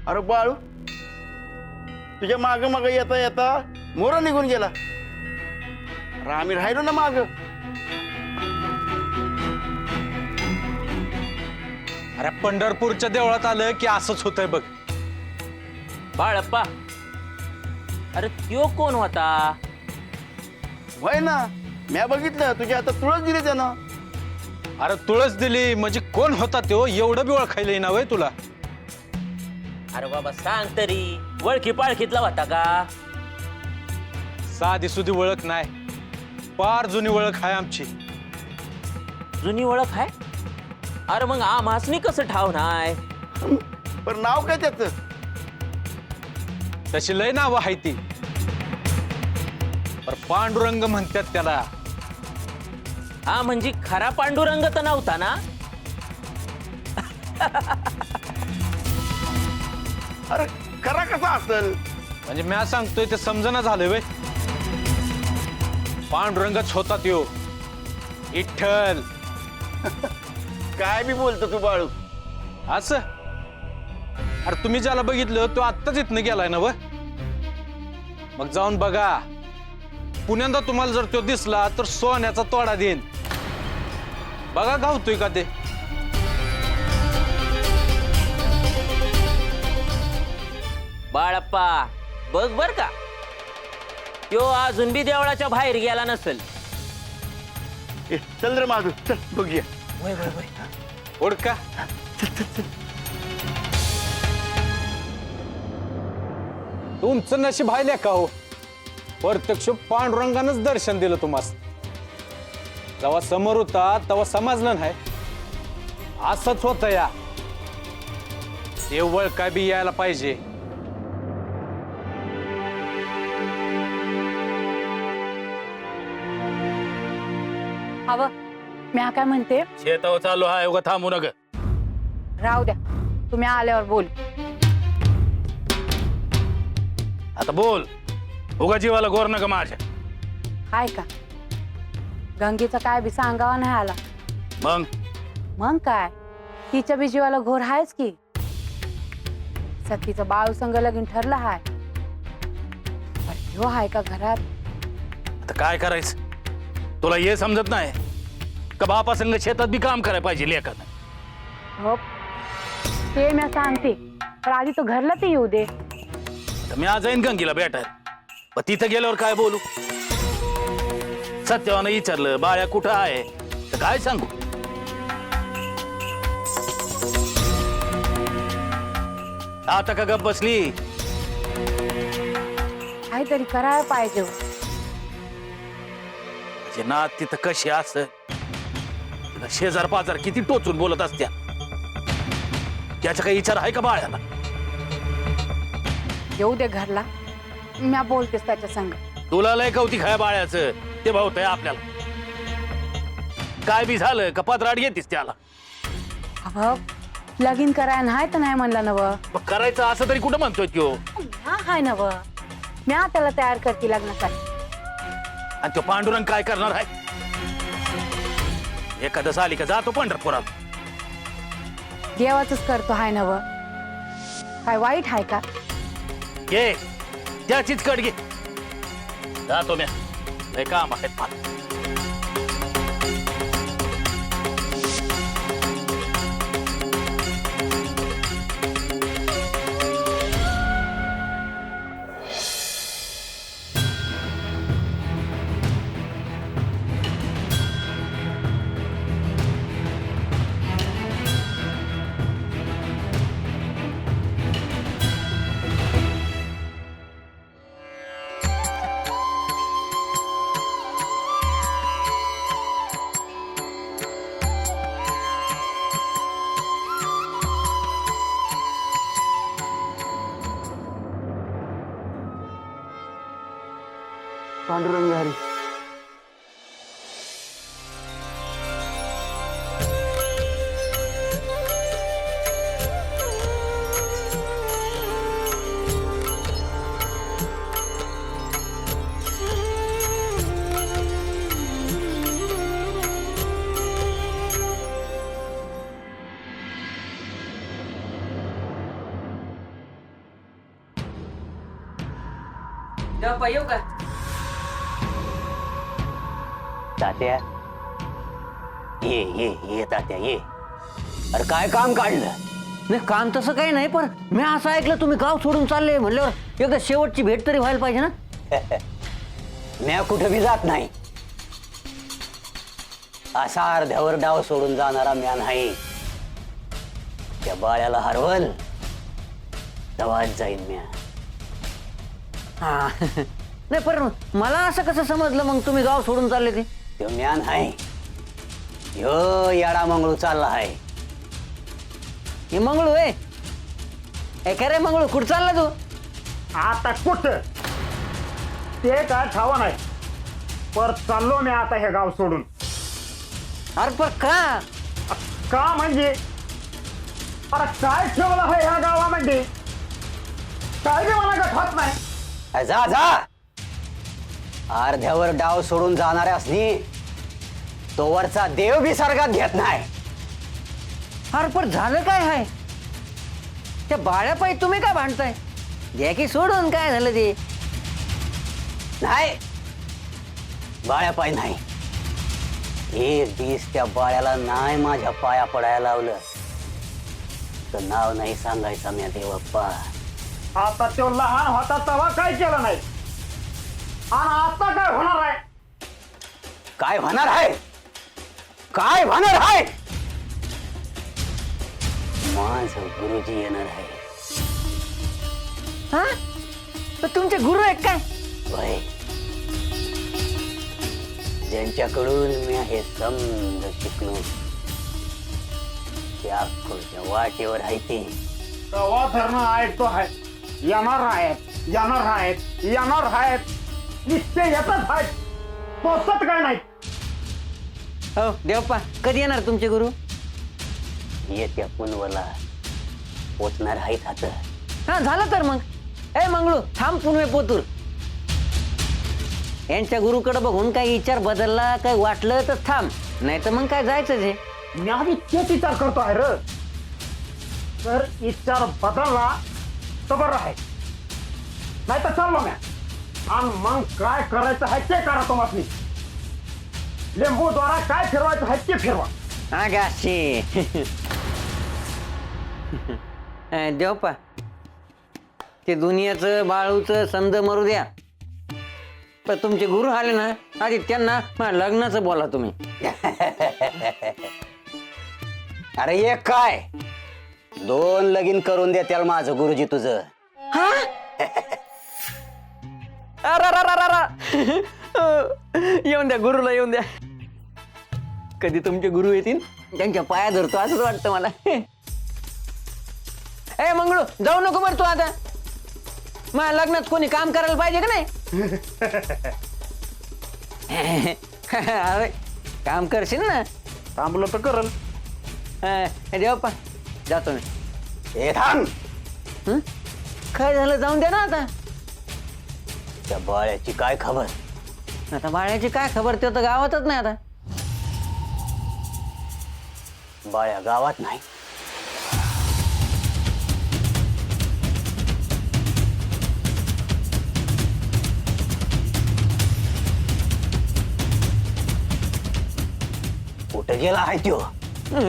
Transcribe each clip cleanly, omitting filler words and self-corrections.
अरे बाळू, तुझ्या माग माग येता येता मोर निघून गेला. अरे आम्ही राहिलो ना माग. अरे पंढरपूरच्या देवळात आलं की असंच होतंय बघ. बाळप्पा, अरे त्यो कोण होता? वय ना, म्या बघितलं तुझ्या हातात तुळस दिली त्यानं. अरे तुळस दिली म्हणजे कोण होता तो? एवढं बी ओळखायला येईना वय तुला? अरे बाबा सांग तरी, वळखी पाळखीतला होता का? साधी सुधी ओळख नाही, फार जुनी ओळख आहे आमची. जुनी ओळख आहे? अरे मग आम्हासनी कसं ठाव नाही? पण नाव काय त्याचं? तशी लय नावं आहे ती, पर पांडुरंग म्हणतात त्याला. हा म्हणजे खरा पांडुरंग तर नव्हता ना? अरे खरा कसा असेल? म्हणजे म्या सांगतोय ते समजना झालंय वय. पांडुरंगच होता त्यो, विठ्ठल. काय बी बोलतो तू बाळू. असं? अरे तुम्ही ज्याला बघितलं तो आत्ताच इथनं गेलाय ना व. मग जाऊन बघा. पुण्यांदा तुम्हाला जर तो दिसला तर सोन्याचा तोडा देईन. बघा गावतोय का ते. बाळप्पा बघ बर का, त्यो अजून बी देवळाच्या बाहेर गेला नसेल. ए, चल रे माधू, चल बघूया. वय वय वय. ओळखा. तुमचं नशीब आहे का हो, प्रत्यक्ष पांडुरंगानंच दर्शन दिलं तुम्हाला. जेव्हा समोर होता तेव्हा समजलं नाही. असंच होतं या. देवळ काय बी यायला पाहिजे. हवं मी काय म्हणते, शेतावर चालू आहे, उगा थांबू नका. राहू द्या, तुम्ही आल्यावर बोल. आता बोल, उगा जीवाला गोर नका माझ्या. हाय का गंगेचा काय बी सांगावा नाही आला. मग मग काय, तिच्या बी जीवाला घोर आहेच की. सतीचं बाळू संग लगीन ठरलं हाय, पण ह्यो हाय का घरात? आता काय करायचं? तुला हे समजत नाही का बापासंग शेतात बी काम करायला पाहिजे लेकानं. हो ते मी सांगते, पण आधी तो घरला ते येऊ दे. आता मी आज जाईन गंगीला भेटायला, पण तिथं गेल्यावर काय बोलू? सत्यवानं विचारलं बाळ्या कुठं आहे तर काय सांगू? आता का गप बसली? काहीतरी करायला पाहिजे. जे नात तिथं कशी असं शेजार पाजार किती टोचून बोलत असत्या, त्याचा काही विचार आहे का बाळ्याला? येऊ दे घरला, मी बोलतेस त्याच्या संग. तुला लय कौतिक आहे बाळ्याचं, ते भावतंय आपल्याला. काय बी झालं का पत्राट घेतीस त्याला. अहो लगीन करायला नाही तर नाही म्हणला नव. मग करायचं असं तरी कुठं म्हणतोय त्यो? हाय नव, मी त्याला तयार करते लग्नासाठी. आणि तो पांडुरंग काय करणार आहे? एखादं आली का जातो पंढरपुरात. देवाच करतो हाय नव, काय वाईट हाय का? घे त्याचीच कड घे. जातो म्या, लय काम आहे मला. पांडुरंग हरी. देवा येऊ का? तात्या ये ये ये तात्या ये. अरे काय काम काढलं? नाही काम तसं काही नाही, पण मी असं ऐकलं तुम्ही गाव सोडून चालले म्हणल्यावर एकदा शेवटची भेट तरी व्हायला पाहिजे ना. म्या कुठं बी जात नाही. असा अर्ध्यावर डाव सोडून जाणारा म्या नाही. त्या बाळ्याला हरवल तेव्हाच जाईन म्या. हा नाही, पण मला असं कसं समजलं मग तुम्ही गाव सोडून चालले ते? तो म्या नाही, ह्यो याडा मंगळू चालला आहे. हे मंगळू आहे काय रे? मंगळू कुठं चालला तू? आता कुठं ते काय ठावा नाही, पर चाललो मी आता हे गाव सोडून. अरे पण का? का म्हणजे अरे काय ठेवलं आहे ह्या गावामध्ये? काय बी मला गठवत नाही. जा जा. अर्ध्यावर डाव सोडून जाणाऱ्यासनी तो वरचा देव बी सर्गात घेत नाही. अरे पण झालं काय आहे? त्या बाळ्यापायी तुम्ही काय भांडताय? घ्या की सोडून, काय झालं ते? नाही बाळ्यापायी नाही. एक दिवस त्या बाळ्याला नाही माझ्या पाया पडायला लावलं तर नाव नाही सांगायचं म्या देवप्पा. आता तो लहान होता तेव्हा काय केलं नाही, आणि आता काय होणार आहे? काय होणार आहे? काय होणार आहे? माझं गुरुजी येणार आहे. हा? तर तुमचे गुरु आहेत काय? होय. ज्यांच्याकडून मी हे समज शिकलो त्या पुढच्या वाटेवर आहे ते. तेव्हा धरणं ऐकतो आहे, येणार आहेत येणार आहेत येणार आहेत, निश्चय येतच आहेत, पोचत काय नाही. हो देवप्पा, कधी येणार तुमचे गुरु? येत्या पुनवला पोचणार आहेत आता. हा झालं तर मग. ए मंगळू थांब, पुनवे पोतूर. यांच्या गुरुकडे बघून काही विचार बदलला, काही वाटलं तर थांब, नाही तर मग काय जायचंच आहे. मी आधी तेच विचार करतो आहे र. तर विचार बदलला तर बरं आहे, नाही तर चाललो मी. आणि मग काय करायचं आहे ते करा तुम्हाला. लिंबू द्वारा काय फिरवायचं आहे ते फिरवा. आगाशी देवप्पा, ते दुनियाचं बाळूचं संद मरू द्या, पण तुमचे गुरु आले ना आधी त्यांना माझ्या लग्नाचं बोला तुम्ही. अरे एक काय 2 लगीन करून द्या त्याला माझं गुरुजी तुझं. येऊन द्या गुरुला, येऊन द्या. कधी तुमचे गुरु येतील त्यांच्या पाया धरतो असंच वाटतं मला. ए मंगळू जाऊ नको बरं तू आता. माझ्या लग्नात कोणी काम करायला पाहिजे का नाही? अरे काम करशील ना? थांबलो तर करल. देवप्पा जातो मी. हे थांब. काय झालं? जाऊन द्या ना आता. त्या बाळ्याची काय खबर? आता बाळ्याची काय खबर? ते तर गावातच नाही आता. बाळ्या गावात नाही. कुठं गेला आहे त्यो?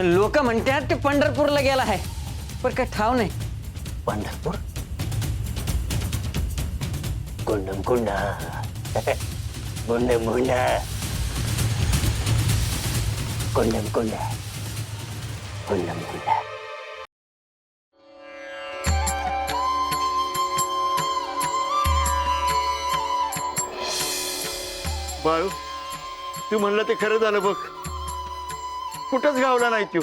लोक म्हणतात ते पंढरपूरला गेला आहे, पण काय ठाव नाही. पंढरपूर? कुंडम कुंडा गुंडम गुंडा कुंडम कुंडा कुंडम कुंडा. बाळू, तू म्हणलं ते खरं झालं बघ. कुठंच गावला नाही तू.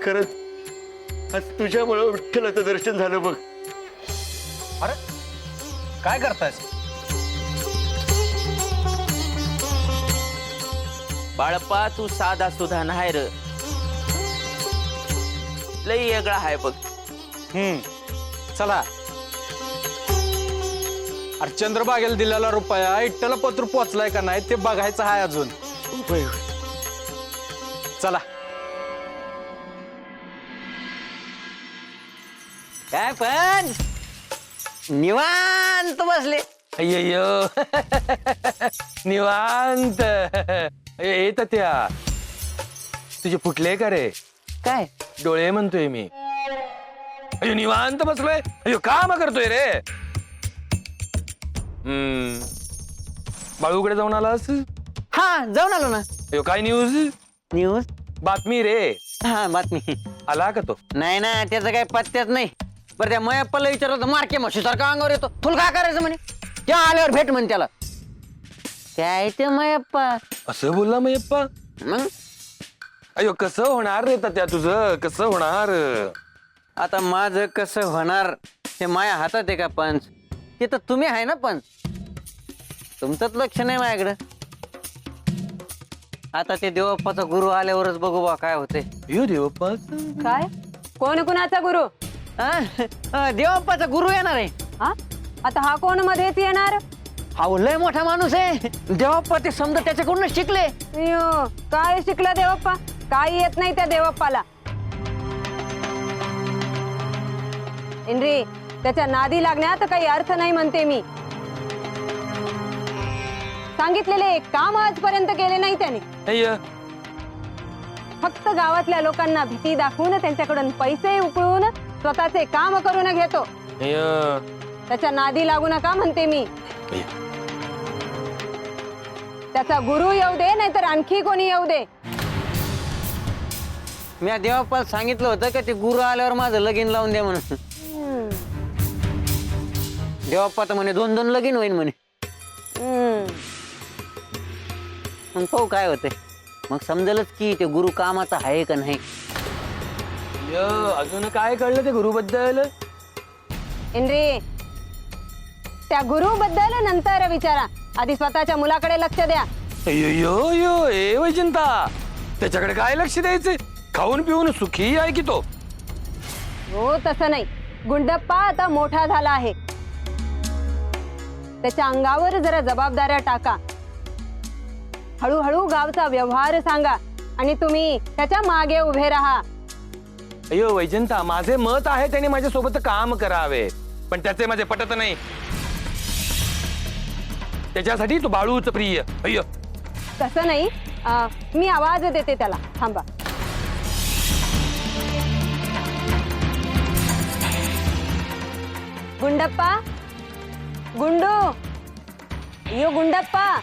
खरंच आज तुझ्यामुळं विठ्ठलाचं दर्शन झालं बघ. अरे काय करतायस? बाळप्पा तू साधा सुद्धा नाही र, लई वेगळा आहे बघ. चला. अरे चंद्रबागेला दिलेला रुपया इट्टला पत्र पोचलाय का नाही ते बघायचं आहे अजून. चला. काय पण निवांत बसले. अय्यो निवांत. येत त्या तुझे फुटले का रे? काय डोळे म्हणतोय मी. अयो निवांत बसलोय. अयो काम करतोय रे. बाळूकडे जाऊन आलास? हा जाऊन आलो ना. अयो काय न्यूज? न्यूज? बातमी रे. हा बातमी. आला का तो? नाही ना त्याचं काही पत्त्याच नाही. बरं त्या मयप्पाला विचारलं तर मारके म्हशीसारखा अंगावर येतो. तुला काय करायचं म्हणे? त्या आल्यावर भेट म्हणे त्याला. काय ते मयप्पा असं बोलला मयप्पा? मग अयो कसं होणार रे त्या तुझं? कसं होणार? आता माझं कसं होणार ते माझ्या हातात आहे का पंच? ते तर तुम्ही आहे ना पंच. तुमचंच लक्ष नाही माझ्याकडं. आता ते देवप्पाचा गुरु आल्यावरच बघू बा काय होते. यो देवप्पा. काय कोण कुणाचा गुरु? देवप्पाचा गुरु येणार आहे. हा आता हा कोण मध्येच येणार? हा लय मोठा माणूस आहे. देवप्पा ते समजा त्याच्याकडूनच शिकले. अय्यो, काय शिकला देवप्पा? काय येत नाही त्या देवप्पाला. इंद्री त्याच्या नादी लागण्यात काही अर्थ नाही म्हणते मी. सांगितलेले काम आजपर्यंत केले नाही त्याने. अय्य फक्त गावातल्या लोकांना भीती दाखवून त्यांच्याकडून पैसे उकळून स्वतःचे काम करून घेतो. अय्य त्याच्या नादी लागू नका म्हणते मी. त्याचा गुरु येऊ दे नाहीतर आणखी कोणी येऊ दे. मी देवप्पाला सांगितलं होतं का ते गुरु आल्यावर माझं लगीन लावून द्या म्हणून. देवप्पा तर म्हणे 2-2 लगीन होईल म्हणे. मग पाहू काय होतंय. मग समजेलच की ते गुरु कामाचा आहे का नाही. अजून काय कळलं ते गुरुबद्दल? इंद्री त्या गुरु बद्दल नंतर विचारा. आधी स्वतःच्या मुलाकडे लक्ष द्या. अय्यो ए वैजंता त्याच्याकडे काय लक्ष द्यायचे? खाऊन पिऊन सुखी आहे की तो. हो तसं नाही. गुंडप्पा आता मोठा झाला आहे. त्याच्या अंगावर जरा जबाबदाऱ्या टाका. हळूहळू गावचा व्यवहार सांगा आणि तुम्ही त्याच्या मागे उभे राहा. अय्यो वैजंता माझे मत आहे त्याने माझ्यासोबत काम करावे पण त्याचे माझे पटत नाही. त्याच्यासाठी तो बाळूच प्रिय. अय्यो तसं नाही. मी आवाज देते त्याला. थांबा. गुंडप्पा गुंडू यो गुंडप्पा.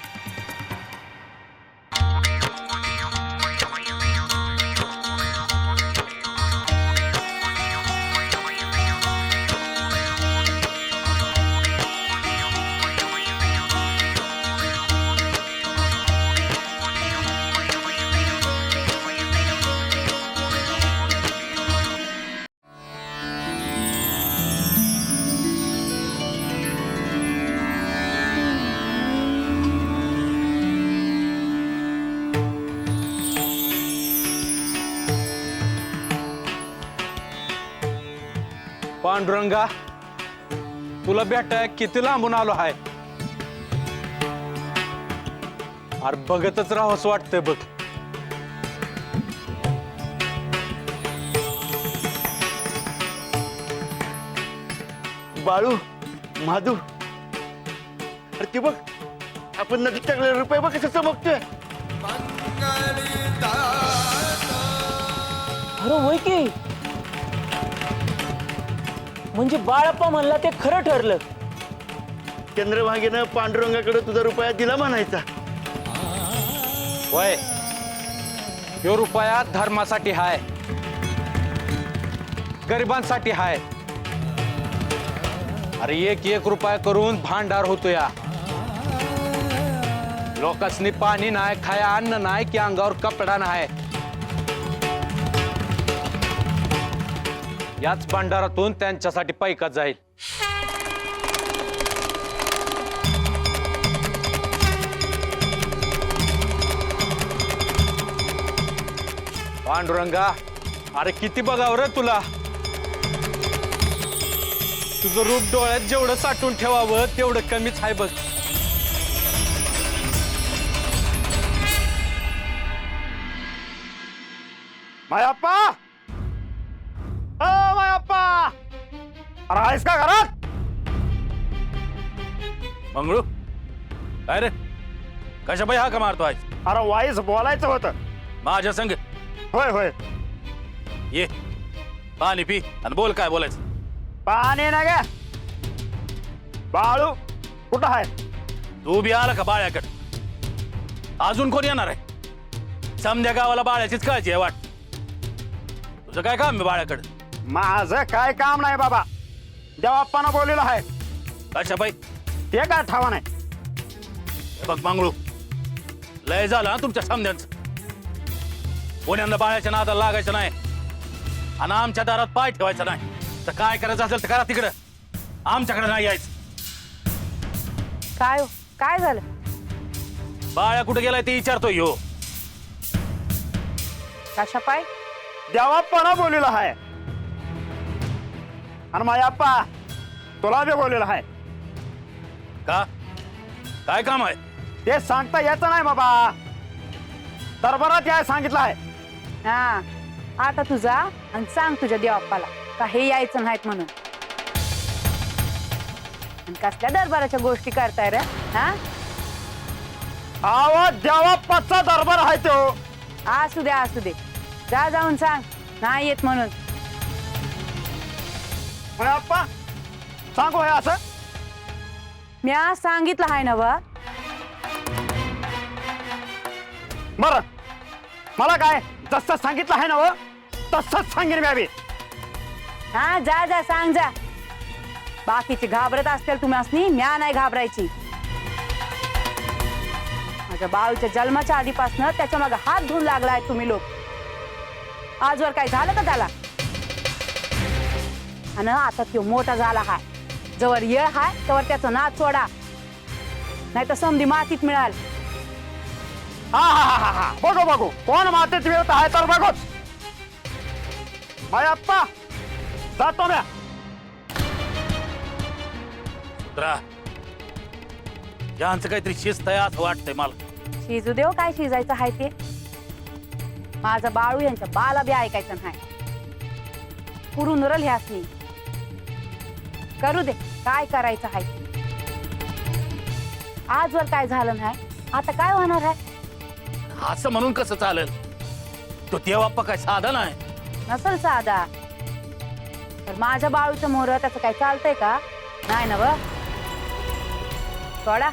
पांडुरंगा तुला भेटाय किती लांबून आलो आहे. अरे बघतच राहावंस वाटतंय बघ. बाळू माधू अरे ती बघ आपण नदीत टाकलेले रुपये बघ कसं चमकतोय. अरे होय की. म्हणजे बाळप्पा म्हणला ते खरं ठरलं. चंद्रभागेनं पांडुरंगाकडे तुझा रुपया दिला म्हणायचा. वय यो रुपया धर्मासाठी हाय, गरिबांसाठी हाय. अरे 1-1 रुपया करून भांडार होतो या. लोकांनी पाणी नाही, खाया अन्न नाही की अंगावर कपडा नाही. याच भांडारातून त्यांच्यासाठी पैका जाईल. पांडुरंगा अरे किती बघावं रे तुला. तुझं रूप डोळ्यात जेवढं साठवून ठेवावं तेवढं कमीच आहे बघ. मायाप्पा मायाप्पा अरे आहेस का घरात? मंगळू काय रे कशा बाई हा का मारतो आज अरे वाईस बोलायचं होतं. माझ्या संग होय होय. ये पाणी पी आणि बोल काय बोलायचं. पाणी ना ग. बाळू कुठं आहे? तू बी आला का बाळ्याकडे? अजून कोण येणार आहे? समध्या गावाला बाळ्याचीच काळजी आहे वाट. तुझं काय काम आहे बाळ्याकडे? माझं काय काम नाही बाबा. देवाप्पानं बोललेलं आहे. कशा बाई ते काय ठावा नाही. हे बघ मंगळू लय झालं हा तुमच्या समध्यांचं. पुण्यांना बाळ्याच्या नादाला लागायचं नाही आणि आमच्या दारात पाय ठेवायचा नाही. तर काय करायचं असेल तर करा तिकडं, आमच्याकडे नाही यायचं. काय हो? काय झालं? बाळ्या कुठे गेलाय ते विचारतोय ह्यो. कशा पाय? देवाप्पानं बोललेलं आहे. आणि मायाप्पा तुला बी बोललेलं आहे. का काय काम आहे? ते सांगता यायचं नाही बाबा. दरबारात याय सांगितलं आहे. हा आता तू जा आणि सांग तुझ्या देवाप्पाला का हे यायचं नाहीत म्हणून. आणि कसल्या दरबाराच्या गोष्टी करताय रे? हा आवाज देवाप्पाचा दरबार आहे तो. असू दे असू दे. जा जाऊन सांग नाही येत म्हणून. मायाप्पा सांगू हे असं. मी आज सांगितलं आहे ना व. बरं मला काय जसं सांगितलं आहे ना व तसंच सांगेन मी आम्ही. हा जा जा सांग जा. बाकीचे घाबरत असतील तुम्ही असनी, म्या नाही घाबरायची. माझ्या बाळूच्या जन्माच्या आधीपासनं त्याच्या मागे हात धुवून लागलाय तुम्ही लोक. आजवर काय झालं का त्याला? आणि आता तो मोठा झाला हाय. जवळ येळ हाय तवर त्याचं नाच सोडा, नाही तर समधी मातीत मिळाल. हा हा हा हा हा बघू बघू कोण मातीत मिळत आहे तर बघूच. मायाप्पा जातो म्या. सुधरा यांचं काहीतरी शिस्त आहे असं वाटतंय मला. शिजू देव काय शिजायचं आहे ते. माझा बाळू यांच्या बाला बी ऐकायचं नाही. पुरून रल ह्यासनी करू दे काय करायचं आहे. आजवर काय झालं नाही आता काय होणार आहे? असं म्हणून कसं चालेल? तो देवाप्पा काय साधा नाही. नसल साधा तर माझ्या बाळूच्या मोहर त्याचं काय चालतंय का? नाही ना व. सोडा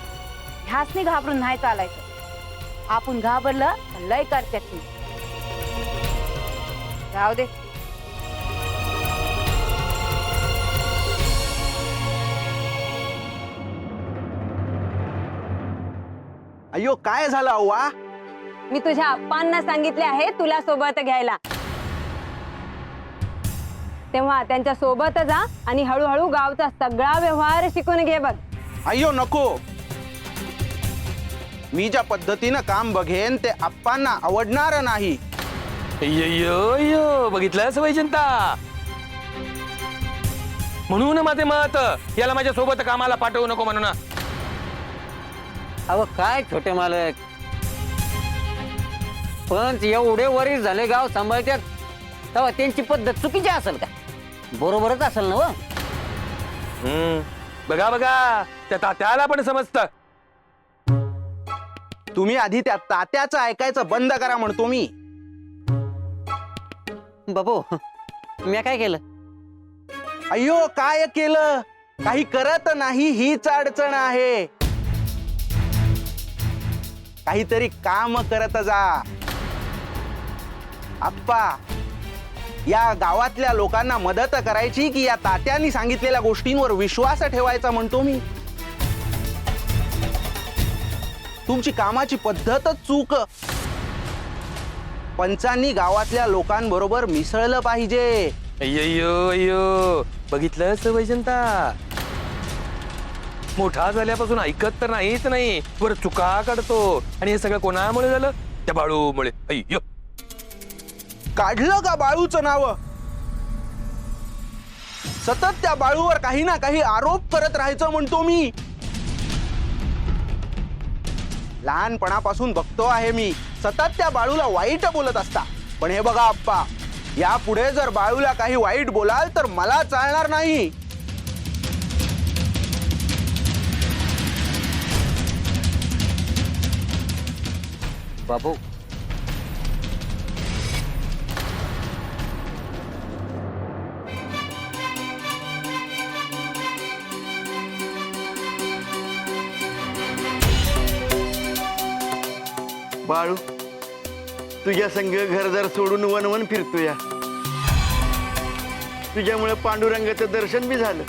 ह्यासनी घाबरून नाही चालायचं. आपण घाबरलं तर लय करते ती. जाऊ दे. अय्यो काय झालं अव्वा? मी तुझ्या आप्पांना सांगितले आहे तुला सोबत घ्यायला. तेव्हा त्यांच्या सोबत जा आणि हळूहळू गावचा सगळा व्यवहार शिकून घे बघ. अय्यो नको. मी ज्या पद्धतीनं काम बघेन ते आप्पांना आवडणार नाही. बघितलंस वैजंता? म्हणून माझे मत याला माझ्या सोबत कामाला पाठवू नको म्हणून. अहो काय छोटे मालक, पण एवढे वरील झाले गाव सांभाळतात तेव्हा त्यांची पद्धत चुकीची असेल का? बरोबरच असेल ना व. बघा बघा त्या तात्याला पण समजत. तुम्ही आधी त्या तात्याचं ऐकायचं बंद करा म्हणतो मी. बाबू मी काय केलं? अय्यो काय केलं? काही करत नाही हीच अडचण आहे. काहीतरी काम करत जा. आप्पा या गावातल्या लोकांना मदत करायची की या तात्यांनी सांगितलेल्या गोष्टींवर विश्वास ठेवायचा म्हणतो मी. तुमची कामाची पद्धतच चूक. पंचांनी गावातल्या लोकांबरोबर मिसळलं पाहिजे. अय्यो बघितलंस वैजंता? मोठा झाल्यापासून ऐकत तर नाहीच नाही, वर चुका काढतो. आणि हे सगळं कोणामुळे झालं? त्या बाळूमुळे. अय्यो काढलं का बाळूचं नाव? सतत त्या बाळूवर काही ना काही आरोप करत राहायचं म्हणतो मी. लहानपणापासून बघतो आहे मी सतत त्या बाळूला वाईट बोलत असता. पण हे बघा आप्पा, यापुढे जर बाळूला काही वाईट बोलाल तर मला चालणार नाही. बाबू बाळू तुझ्या संग घरदार सोडून वन फिरतो या. तुझ्यामुळे पांडुरंगाचं दर्शन बी झालं.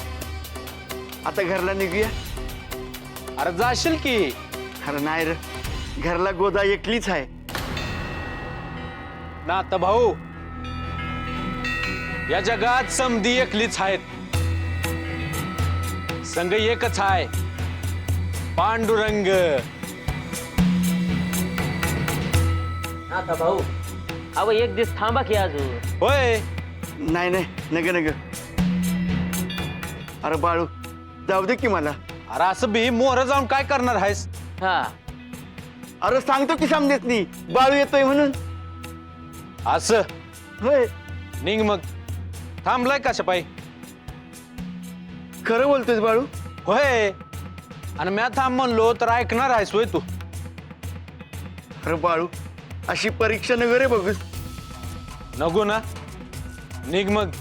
आता घरला निघूया. अरे जाशील की. अरे नाही र, घरला गोदा एकलीच आहे. ना आता भाऊ, या जगात समधी एकलीच आहेत. संघ एकच आहे, पांडुरंग. आता भाऊ अव एक दिवस थांबा की अजून. होय. नाही नाही, नग नग. अरे बाळू जाऊ दे की मला. अरे असं बी मोर जाऊन काय करणार आहेस? हा अरे सांगतो की समजेत नाही, बाळू येतोय म्हणून. असं होय, निघ मग. थांबलाय कशा पायी? खरं बोलतोयस बाळू? होय. आणि मी थांब म्हणलो तर ऐकणार आहेस होय तू? अरे बाळू अशी परीक्षा नगर रे बघूस. नको ना, निघ मग.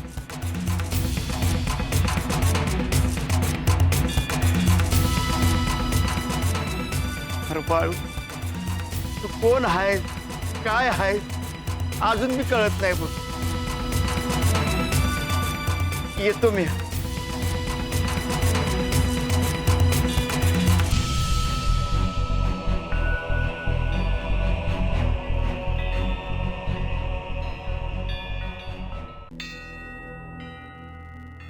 अरे बाळू तू कोण आहे, काय आहे, अजून मी कळत नाही बघ. येतो मी.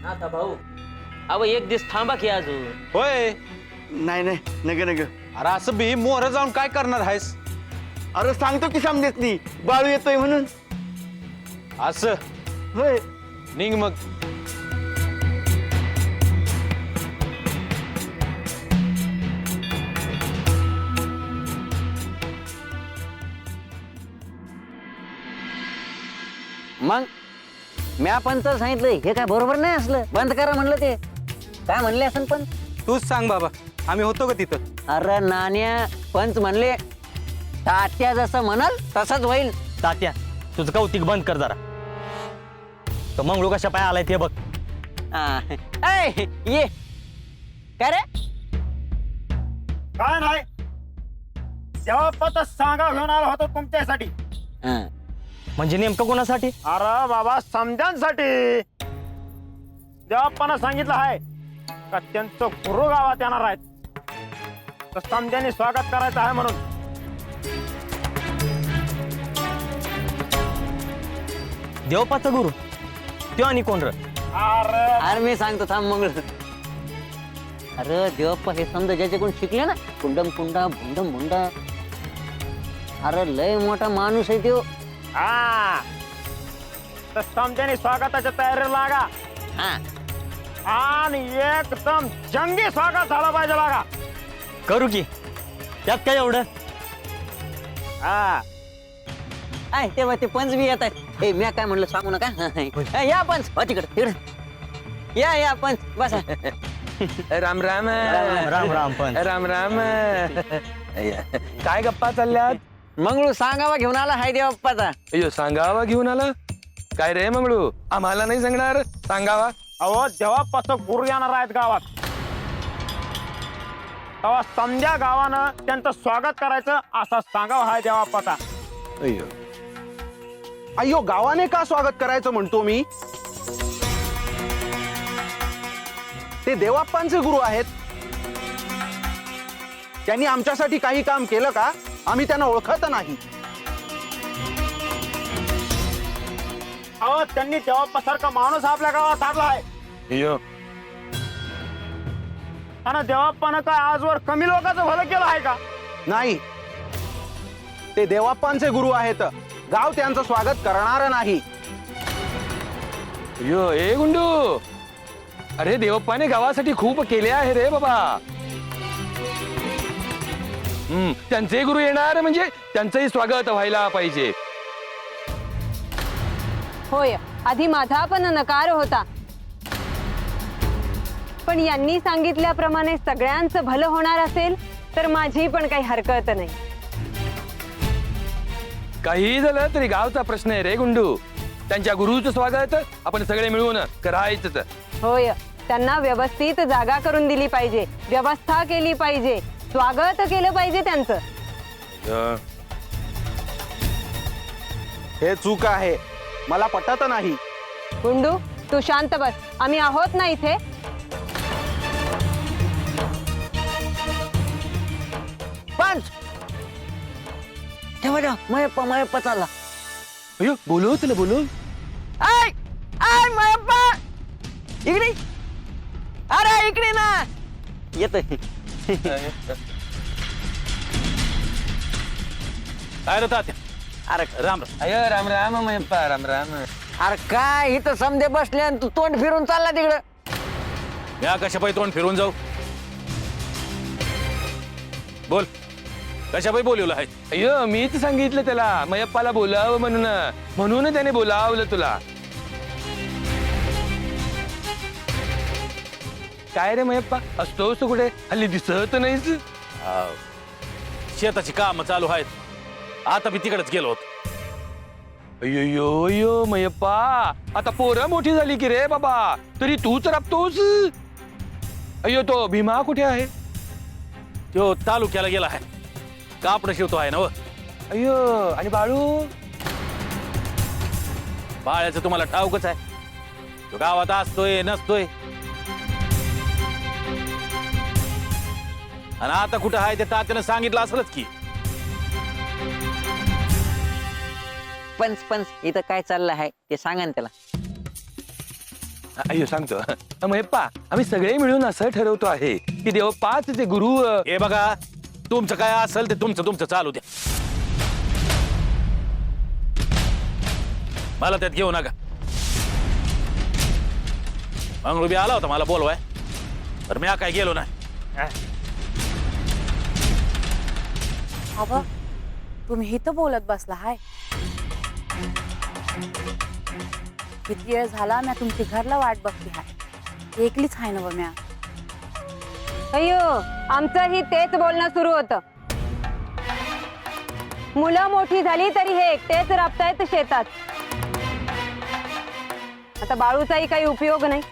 आता भाऊ अव एक दिवस थांबा की अजून. होय. नाही नाही, नग नग. अरे असं बी मोर जाऊन काय करणार आहेस? अरे सांगतो की समजेत नाही, बाळू येतोय म्हणून. असं होय. निघ मग. मग म्या पण तर सांगितलं हे काय बरोबर नाही असलं, बंद करा म्हणलं. ते काय म्हणले असं पण? तूच सांग बाबा, आम्ही होतो का तिथं? अरे नाण्या, पंच म्हणले तात्या जसं म्हणाल तसंच होईल. तात्या तुझं कौतिक बंद कर जरा. तो मंगळू कशा पाय आलाय ते बघ. हा. ऐ, ये काय रे? काय नाही, तेव्हा पत सांगा घेऊन आलो होतो तुमच्यासाठी. हा. म्हणजे नेमकं कोणासाठी? अरे बाबा समजांसाठी. देवाप्पानं सांगितलं आहे का त्यांचं गुरु गावात येणार आहेत, तर समजांनी स्वागत करायचं आहे म्हणून. देवपाचा गुरु त्यो आणि कोण र? अरे मी सांगतो थांब मंगळ. अरे देवप्पा हे समजा ज्याच्याकडून शिकले ना, कुंडम कुंडा भुंडम भुंडा. अरे लय मोठा माणूस आहे त्यो. हा, तर समजांनी स्वागताच्या तयारी लागा. हा. आणि एकदम जंगी स्वागत झाला पाहिजे लागा. करू की, त्यात काय एवढं? हा, ऐ तेव्हा ते पंच बी येत आहेत. हे म्या काय म्हणलं सांगू नका. ऐ, या पंच हो तिकडे तिकडे या पंच बसा. राम राम राम राम पण. राम राम. काय गप्पा चालल्यात? मंगळू सांगावा घेऊन आला हाय देवप्पाचा. अयो सांगावा घेऊन आला काय रे मंगळू? आम्हाला नाही सांगणार? सांगावा. अहो देवाप्पाचं गुरु येणार आहेत गावात, तेव्हा समजा गावानं त्यांचं स्वागत करायचं असं सांगावं हाय देवाप्पाचा. अय्यो गावाने का स्वागत करायचं म्हणतो मी? ते देवाप्पांचे गुरु आहेत. त्यांनी आमच्यासाठी काही काम केलं का? आम्ही त्यांना ओळखत नाही. अहो त्यांनी देवाप्पासारखा माणूस आपल्या गावात आणला आहे, अयो आणि देवाप्पानं काय आजवर कमी लोकांचं भलं केलं आहे का? नाही, ते देवाप्पांचे गुरु आहेत. गाव त्यांचं स्वागत करणार नाही. अयो ए गुंडू, अरे देवप्पाने गावासाठी खूप केले आहे रे बाबा. त्यांचे गुरु येणार म्हणजे त्यांचंही स्वागत व्हायला पाहिजे. होय, आधी माझा पण नकार होता, पण यांनी सांगितल्याप्रमाणे सगळ्यांचं भलं होणार असेल तर माझी पण काही हरकत नाही. काही झालं तरी गावचा प्रश्न आहे रे गुंडू. त्यांच्या गुरुचं स्वागत आपण सगळे मिळून करायचंच. होय, त्यांना व्यवस्थित जागा करून दिली पाहिजे, व्यवस्था केली पाहिजे, स्वागत केलं पाहिजे त्यांचं. हे चूक आहे, मला पटत नाही. गुंडू, तू शांत बस, आम्ही आहोत ना इथे. पंच ठेवा मयप्पा चालला. अयो बोलव तुला बोलव. आय आय मयप्पा इकडे. अरे इकडे ना येत. काय रे तात्या? अरे राम राम. अय राम राम मयप्पा राम राम. अरे काय इथं समधे बसले आणि तू तोंड फिरून चालला तिकडं. या कशा पायी तोंड फिरून जाऊ? बोल, कशा पायी बोलवलं आहे? अयो मीच सांगितलं त्याला मयप्पाला बोलावं म्हणून त्याने बोलावलं तुला. काय रे मयप्पा असतोस तू कुठे? हल्ली दिसत नाहीस. शेताची कामं चालू आहेत, आता मी तिकडेच गेलो होतो. अयो अयो मयप्पा आता पोरं मोठी झाली की रे बाबा, तरी तूच राबतोस. अयो तो भीमा कुठे आहे? तो तालुक्याला गेला आहे, कापड शिवतो आहे ना. व अयो आणि बाळू? बाळ्याचं तुम्हाला ठाऊकच आहे, तो गावात असतोय नसतोय. आणि आता कुठं आहे ते तात्यानं सांगितलं असेलच की. पंच इथं काय चाललं आहे ते सांगा ना त्याला. अयो सांगतो मयप्पा, आम्ही सगळे मिळून असं ठरवतो आहे की देवपाच ते गुरु. हे बघा, तुमचं काय असेल ते तुमचं चालू द्या, मला त्यात घेऊ नका. मंगळू बी आला होता मला बोलवाय, तर मी काय गेलो नाही. अबा तुम्ही इथं बोलत बसला हाय. किती वेळ झाला मी तुमची घरला वाट बघते हाय. एकलीच आहे ना म्या. अय्यो, आमचंही तेच बोलणं सुरू होतं. मुलं मोठी झाली तरी हे एकटेच राबतायत शेतात. आता बाळूचाही काही उपयोग नाही.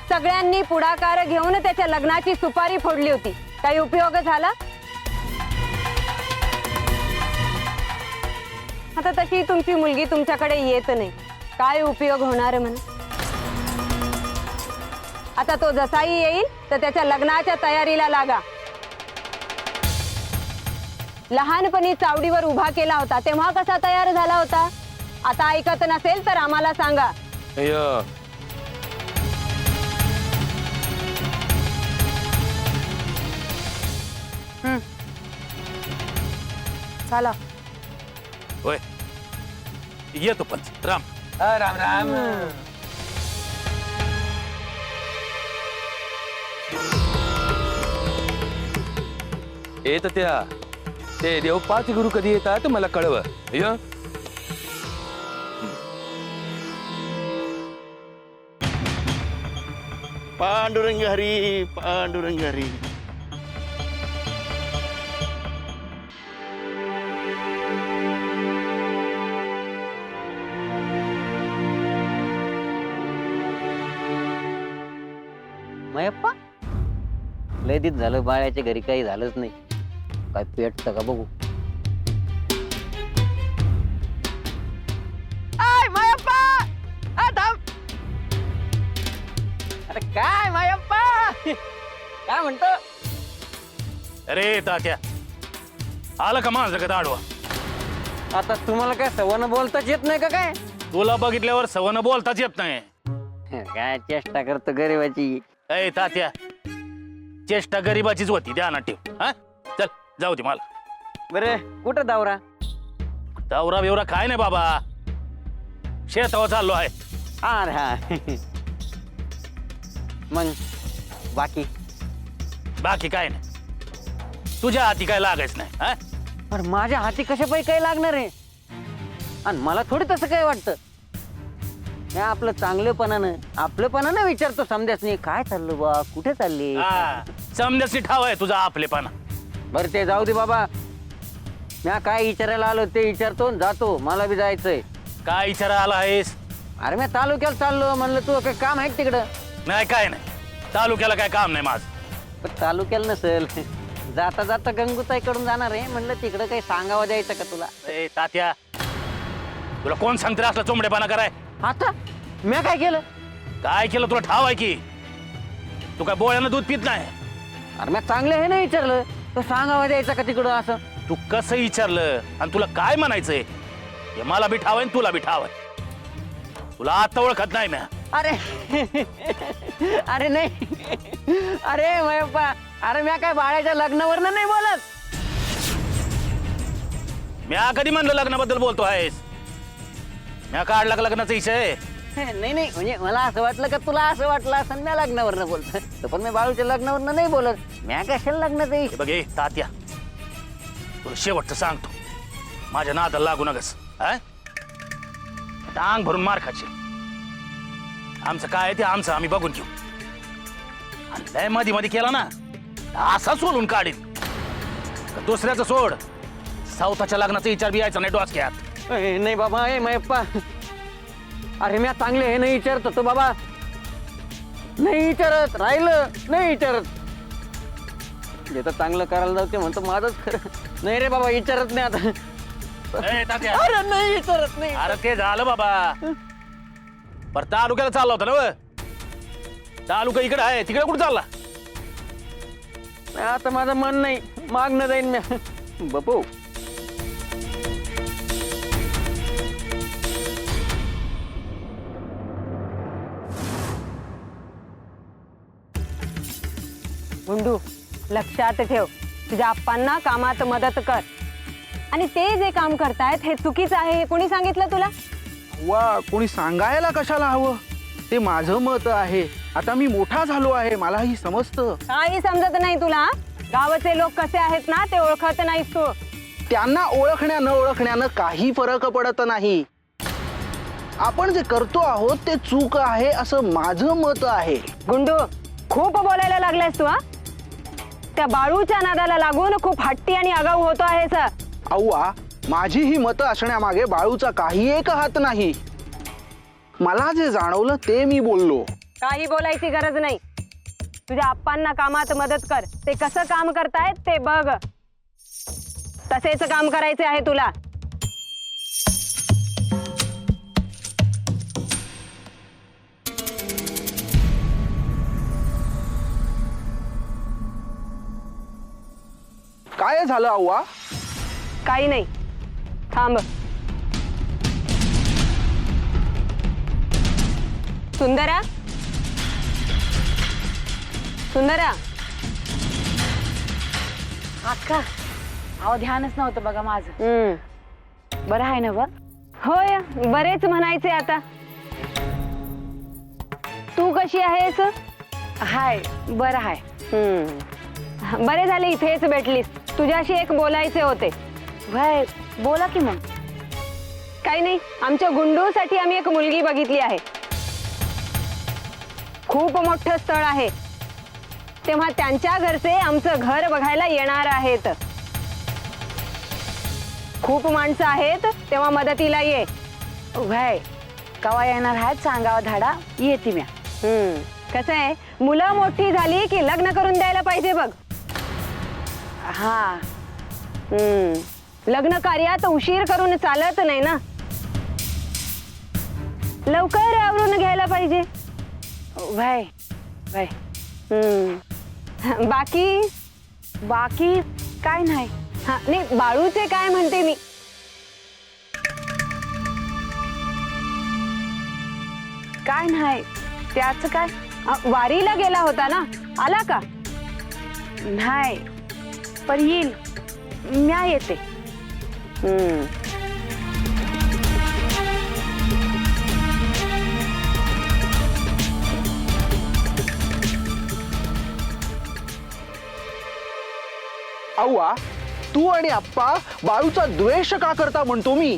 सगळ्यांनी पुढाकार घेऊन त्याच्या लग्नाची सुपारी फोडली होती, काही उपयोग झाला? आता तशी तुमची मुलगी तुमच्याकडे येत नाही, काय उपयोग होणार म्हणा. आता तो जसाही येईल तर त्याच्या लग्नाच्या तयारीला लागा. लहानपणी चावडीवर उभा केला होता तेव्हा कसा तयार झाला होता? आता ऐकत नसेल तर आम्हाला सांगा. अयो चला. होय, येतो पंच. राम राम राम. येत त्या ते देवपाच गुरु कधी येतात मला कळव. अयो पांडुरंग हरी, पांडुरंग हरी. मयप्पा लय दिवस झालं बाळ्याच्या घरी काही झालंच नाही. काय पेटतं का बघू. आय मयप्पा, अरे काय मयप्पा काय म्हणतो? अरे तात्या, आलं का माझं का दाडवा? आता तुम्हाला काय सवनं बोलताच येत नाही का काय? तुला बघितल्यावर सवनं बोलताच येत नाही. काय चेष्टा करतो गरीबाची. अय तात्या, चेष्टा गरीबाचीच होती, ध्यानात ठेव. हा चल जाऊ दे मला. बरं कुठं दावरा? दावरा बिवरा काय नाही बाबा, शेतावर चाललो आहे. अरे हा. मग बाकी काय नाही, तुझ्या हाती काय लागायच नाही. हा पण माझ्या हाती कशा पाहिजे काय लागणार आहे? आणि मला थोडी तसं काय वाटतं. आपलं आपलंपणानं विचारतो समजाच काय चाललं बा, कुठे चालली? समजाच ठाव आहे तुझा आपलेपणा. बरं ते जाऊ दे बाबा. म्या काय विचारायला आलो ते विचारतो आणि जातो, मला बी जायचंय. काय विचारा आला आहेस? अरे मी तालुक्याला चाललो, म्हणलं तू काय काम आहे का तिकडं? नाही काय नाही, तालुक्याला काय काम नाही माझं. पण तालुक्याला नसेल, जाता जाता गंगूताईकडून जाणार आहे, म्हणलं तिकडं काही सांगावं द्यायचं का तुला? ए तात्या, तुला कोण सांगते रे असला चोंबडेपणा कराय? आता मी काय केलं? काय केलं तुला ठाव आहे की? तू काय बोळ्यानं दूध पित नाही? अरे मी चांगलं हे नाही विचारलं, तर सांगावं द्यायचं का तिकडं असं? तू कसं विचारलं आणि तुला काय म्हणायचंय हे मला बी ठाव आहे आणि तुला बी ठाव आहे. तुला आता ओळखत नाही म्या. अरे अरे नाही, अरे मयप्पा, अरे मी काय बाळाच्या लग्नावरनं नाही बोलत. म्या कधी म्हणलं लग्नाबद्दल बोलतो आहेस? म्या काढला का लग्नाचा विषय? नाही नाही, म्हणजे मला असं वाटलं का तुला असं वाटलं असं मी लग्नावरनं बोलतो, तर पण मी बाळूच्या लग्नावरनं नाही बोलत. मी कशाला लग्नाचं हे बघ ए तात्या, तुला शेवटचं सांगतो, माझ्या नादाला लागू नकस. आता अंग भरून मार खाची. आमचं काय आहे ते आमचं आम्ही बघून घेऊ. आणि लय मध्ये मध्ये केला ना असा सोडून काढीन. दुसऱ्याचं सोड, सावताच्या लग्नाचा विचार बी यायचा नाही डोसक्यात. नाही बाबा, ए मयप्पा, अरे मी चांगले हे नाही विचारत होतो बाबा, नाही विचारत राहिलं, नाही विचारत. जे तर चांगलं करायला जाऊ ते म्हणतो माझंच खरं. नाही रे बाबा, विचारत नाही आता. ए, तात्या. अरे नाही विचारत नाही. अरे ते झालं बाबा, पर तालुक्याला चालला होता ना व? तालुका इकडे आहे, तिकडे कुठं चालला? आता माझं मन नाही, मागणं जाईन मी. बापू गुंडू, लक्षात ठेव, तुझ्या आप्पांना कामात मदत कर. आणि ते जे काम करतायत हे चुकीचं आहे हे कोणी सांगितलं तुला? वा, कोणी सांगायला कशाला हवं? ते माझं मत आहे. आता मी मोठा झालो आहे, मलाही समजतं. काही समजत नाही तुला? गावाचे लोक कसे आहेत ना ते ओळखत नाहीस तू. त्यांना ओळखण्या न ओळखण्यानं काही फरक पडत नाही. आपण जे करतो आहोत ते चूक आहे असं माझं मत आहे. गुंडू, खूप बोलायला लागलायस तू. त्या बाळूच्या नादाला लागून खूप हट्टी आणि आगाऊ होतो आहेस. अव्वा, माझी ही मतं असण्यामागे बाळूचा काही एक हात नाही. मला जे जाणवलं ते मी बोललो. काही बोलायची गरज नाही. तुझ्या आप्पांना कामात मदत कर. ते कसं काम करतायत ते बघ. तसेच काम करायचे आहे तुला. काय झालं अव्वा? काही नाही, थांब. सुंदरा, सुंदरा. अक्का, अहो ध्यानच नव्हतं बघा माझं. बरं आहे ना बघ? होय, बरेच म्हणायचे आता. तू कशी आहेस? हाय, बरं आहे. बरे झाले इथेच भेटलीस. तुझ्याशी एक बोलायचे होते. भाई बोला की मग. काही नाही, आमच्या गुंडूसाठी आम्ही एक मुलगी बघितली आहे. खूप मोठं स्थळ आहे. तेव्हा त्यांच्या घरचे आमचं घर बघायला येणार आहेत. खूप माणसं आहेत, तेव्हा मदतीला ये. भाई कवा येणार आहेत सांगावा धाडा, येते म्या. कसं आहे, मुलं मोठी झाली की लग्न करून द्यायला पाहिजे बघ. हा, लग्न कार्यात उशीर करून चालत नाही ना. लवकर आवरून घ्यायला पाहिजे. भाई भाई बाकी बाकी काय नाही. हा नाही, बाळूचे काय म्हणते मी. काय नाही, त्याच काय. वारीला गेला होता ना, आला का? नाही, पण येईल. म्या येते. अव्वा, तू आणि आप्पा बाळूचा द्वेष का करता म्हणतो मी.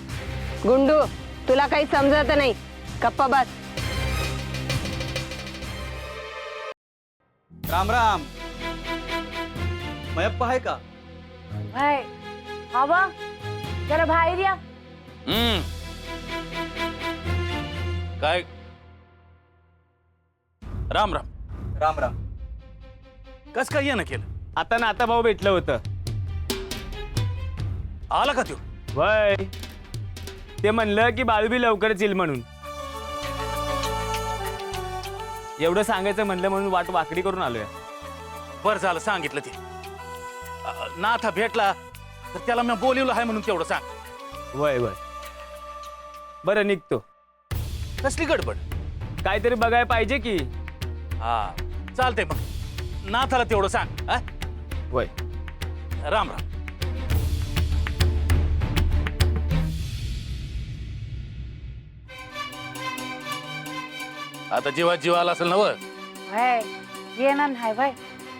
गुंडू, तुला काही समजत नाही. गप्पा बस. राम राम. मयप्पा आहे का? भाई हवा जरा बाहेर या. काय राम राम. राम राम. कस काय येणं केलं? आता नाता भाऊ भेटलं होतं. आला का तो? वय ते म्हणलं की बाळूबी लवकरच येईल म्हणून. एवढं सांगायचं म्हणलं म्हणून वाट वाकडी करून आलोय. बरं झालं सांगितलं ते. नाथा भेटला तर त्याला मी बोलवलं आहे म्हणून तेवढं सांग. वय वय बरं निघतो. कसली गडबड? काहीतरी बघायला पाहिजे की. हा चालतंय मग नाथाला तेवढं सांग. हा? वय राम राम. आता जीवात जीव आला असेल ना व? वय येणार नाही वय.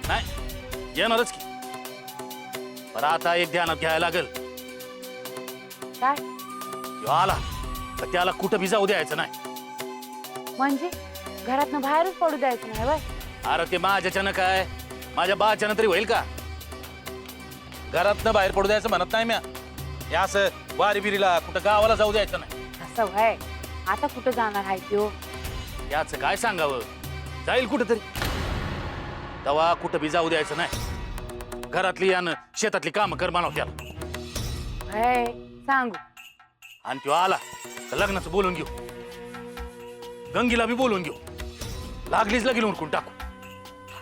नाही येणारच की. पण आता एक ध्यानात घ्यायला लागेल. काय ह्यो आला तर त्याला कुठं बी जाऊ द्यायचं नाही. म्हणजे घरातनं बाहेरच पडू द्यायचं नाही वय. अरे ते माझ्याच्यानं काय माझ्या बाच्यानं तरी होईल का? घरातनं बाहेर पडू द्यायचं म्हणत नाही म्या. हे असं वारी बिरीला कुठं गावाला जाऊ द्यायचं नाही. असं वय. आता कुठं जाणार आहे त्यो? याचं काय सांगावं? जाईल कुठंतरी. तेव्हा कुठं बी जाऊ द्यायचं नाही. घरातली यानं शेतातली कामं कर म्हणावं त्याला. वय सांगू. आणि तो आला तर लग्नाचं बोलून घेऊ. गंगीला बी बोलून घेऊ. लागलीच लगीन उरकून टाकू.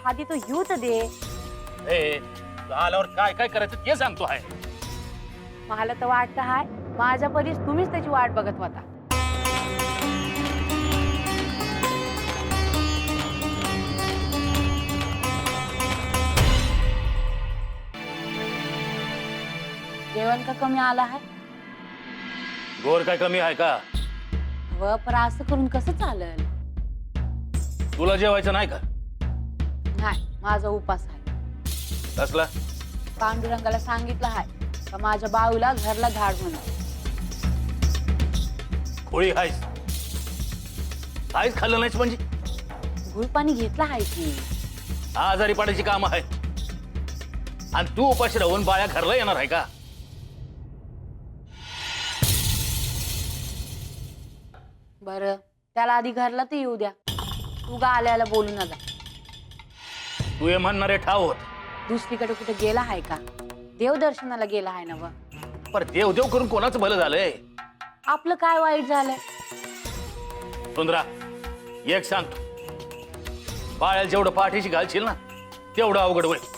आधी तो येऊ तर दे. ए तो आल्यावर काय काय करायचं ते सांगतो आहे. मला तर वाटतं हाय माझ्या परीस तुम्हीच त्याची वाट बघत होता. जेवण का कमी आला आहे? गोर काय कमी आहे का? व पर असं करून कसं चालेल? तुला जेवायचं नाही का? नाही माझा उपास आहे. कसला? पांडुरंगाला सांगितलं आहे का माझ्या बाळूला घरला घाड म्हणून. खोळी आहेस. काहीच खाल्लं नाहीस म्हणजे? गुळपाणी घेतला आहे की. आजारी पडायची काम आहे. आणि तू उपाशी राहून बाया घरला येणार आहे का? बरं त्याला आधी घरला तर येऊ द्या. तू गा आल्याला बोलू नका. तू हे म्हणणारे ठाव होत. दुसरीकडे कुठे गेला आहे का? देवदर्शनाला गेला आहे ना व. पर देव देव करून कोणाचं भलं झालंय? आपलं काय वाईट झालंय? सुंदरा एक सांगतो. बाळ्याला जेवढं पाठीशी घालशील ना तेवढं अवघड होईल.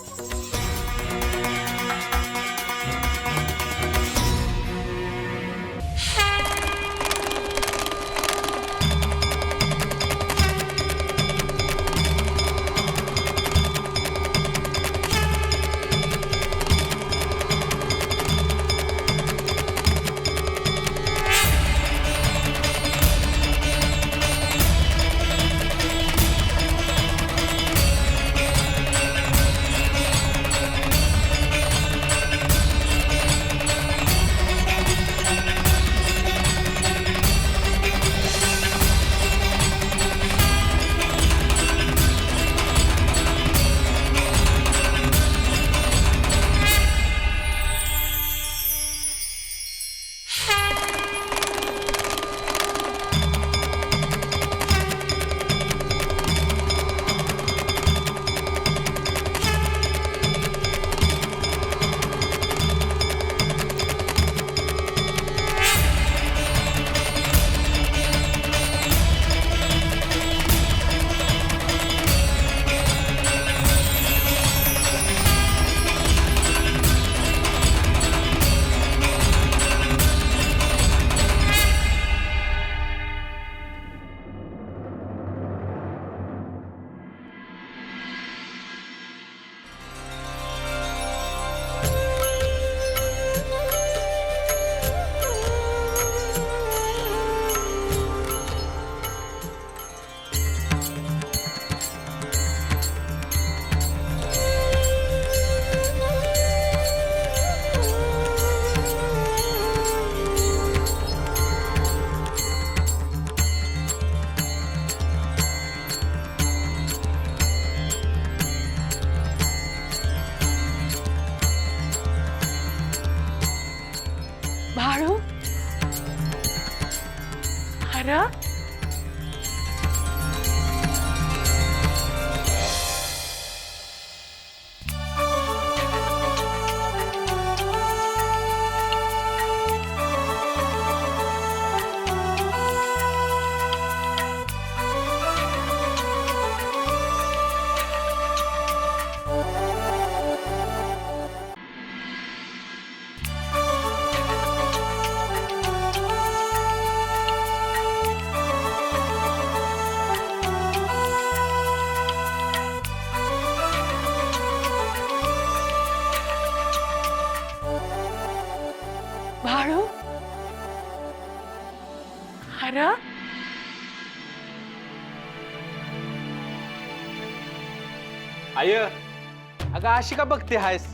आय अगं अशी का बघते हायस?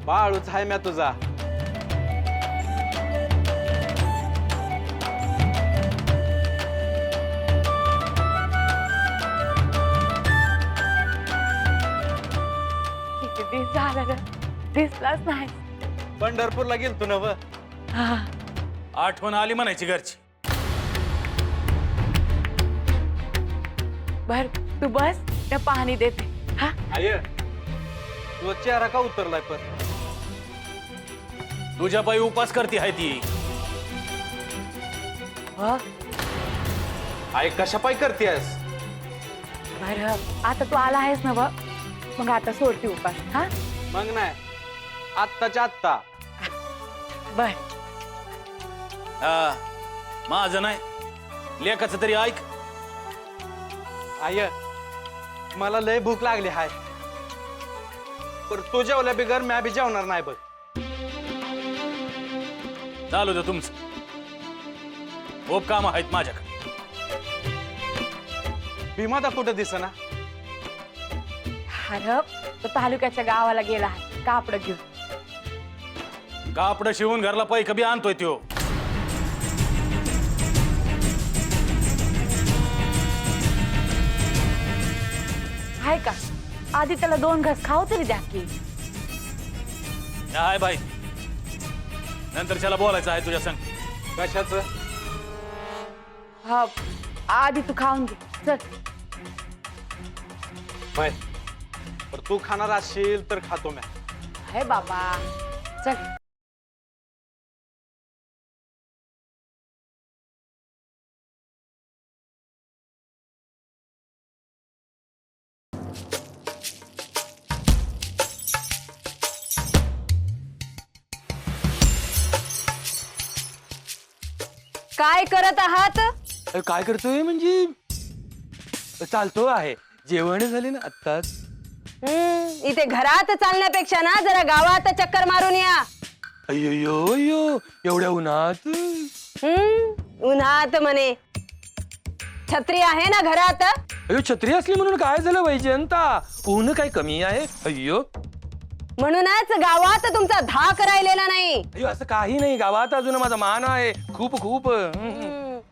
बाळूच हाय म्या तुझा. किती दिवस झालं ग दिसलाच नाही. पंढरपूरला गेलतो ना व. आठवण आली म्हणायची घरची. बर तू बस त्या पाणी देते. हा आय तुझा चेहरा का उतरलाय पण? तुझ्या पायी उपास करते आहे ती. आय कशा पायी करतेस? बर आता तू आला आहेस ना बघ, मग आता सोडती उपास. हा मग नाही आत्ताच्या आत्ता. बर हा, माझं नाही लेखाचं तरी ऐक. आय मला लय भूक लागली हाय, पर तू जेवल्या बिगर म्या बी जेवणार नाही बघ. चालू दे तुमचं. खूप काम आहेत माझ्याकडे. भीमादा कुठं दिसना? हरप तो तालुक्याच्या गावाला गेला आहे कापड घेऊन. कापड शिवून घरला पैक बी आणतोय त्यो. आहे का? आधी त्याला 2 घास खाऊ तरी द्या की. हाय बाई, नंतर त्याला बोलायचं आहे तुझ्या संग. कशाचं? हा आधी तू खाऊन घे चल. बाय पर तू खाणार असशील तर खातो म्या. आहे बाबा चल. काय करत आहात? काय करतोय म्हणजे चालतो आहे. जेवण झाले ना आत्ताच. इथे घरात चालण्यापेक्षा ना जरा गावात चक्कर मारून या. अय्यो अय्यो एवढ्या उन्हात. उन्हात म्हणे. छत्री आहे ना घरात? अयो छत्री असली म्हणून काय झालं वैजयंता? ऊन काय कमी आहे? अय्यो म्हणूनच गावात तुमचा धाक राहिलेला नाही. अय्यो असं काही नाही. गावात अजून माझा मान आहे खूप खूप.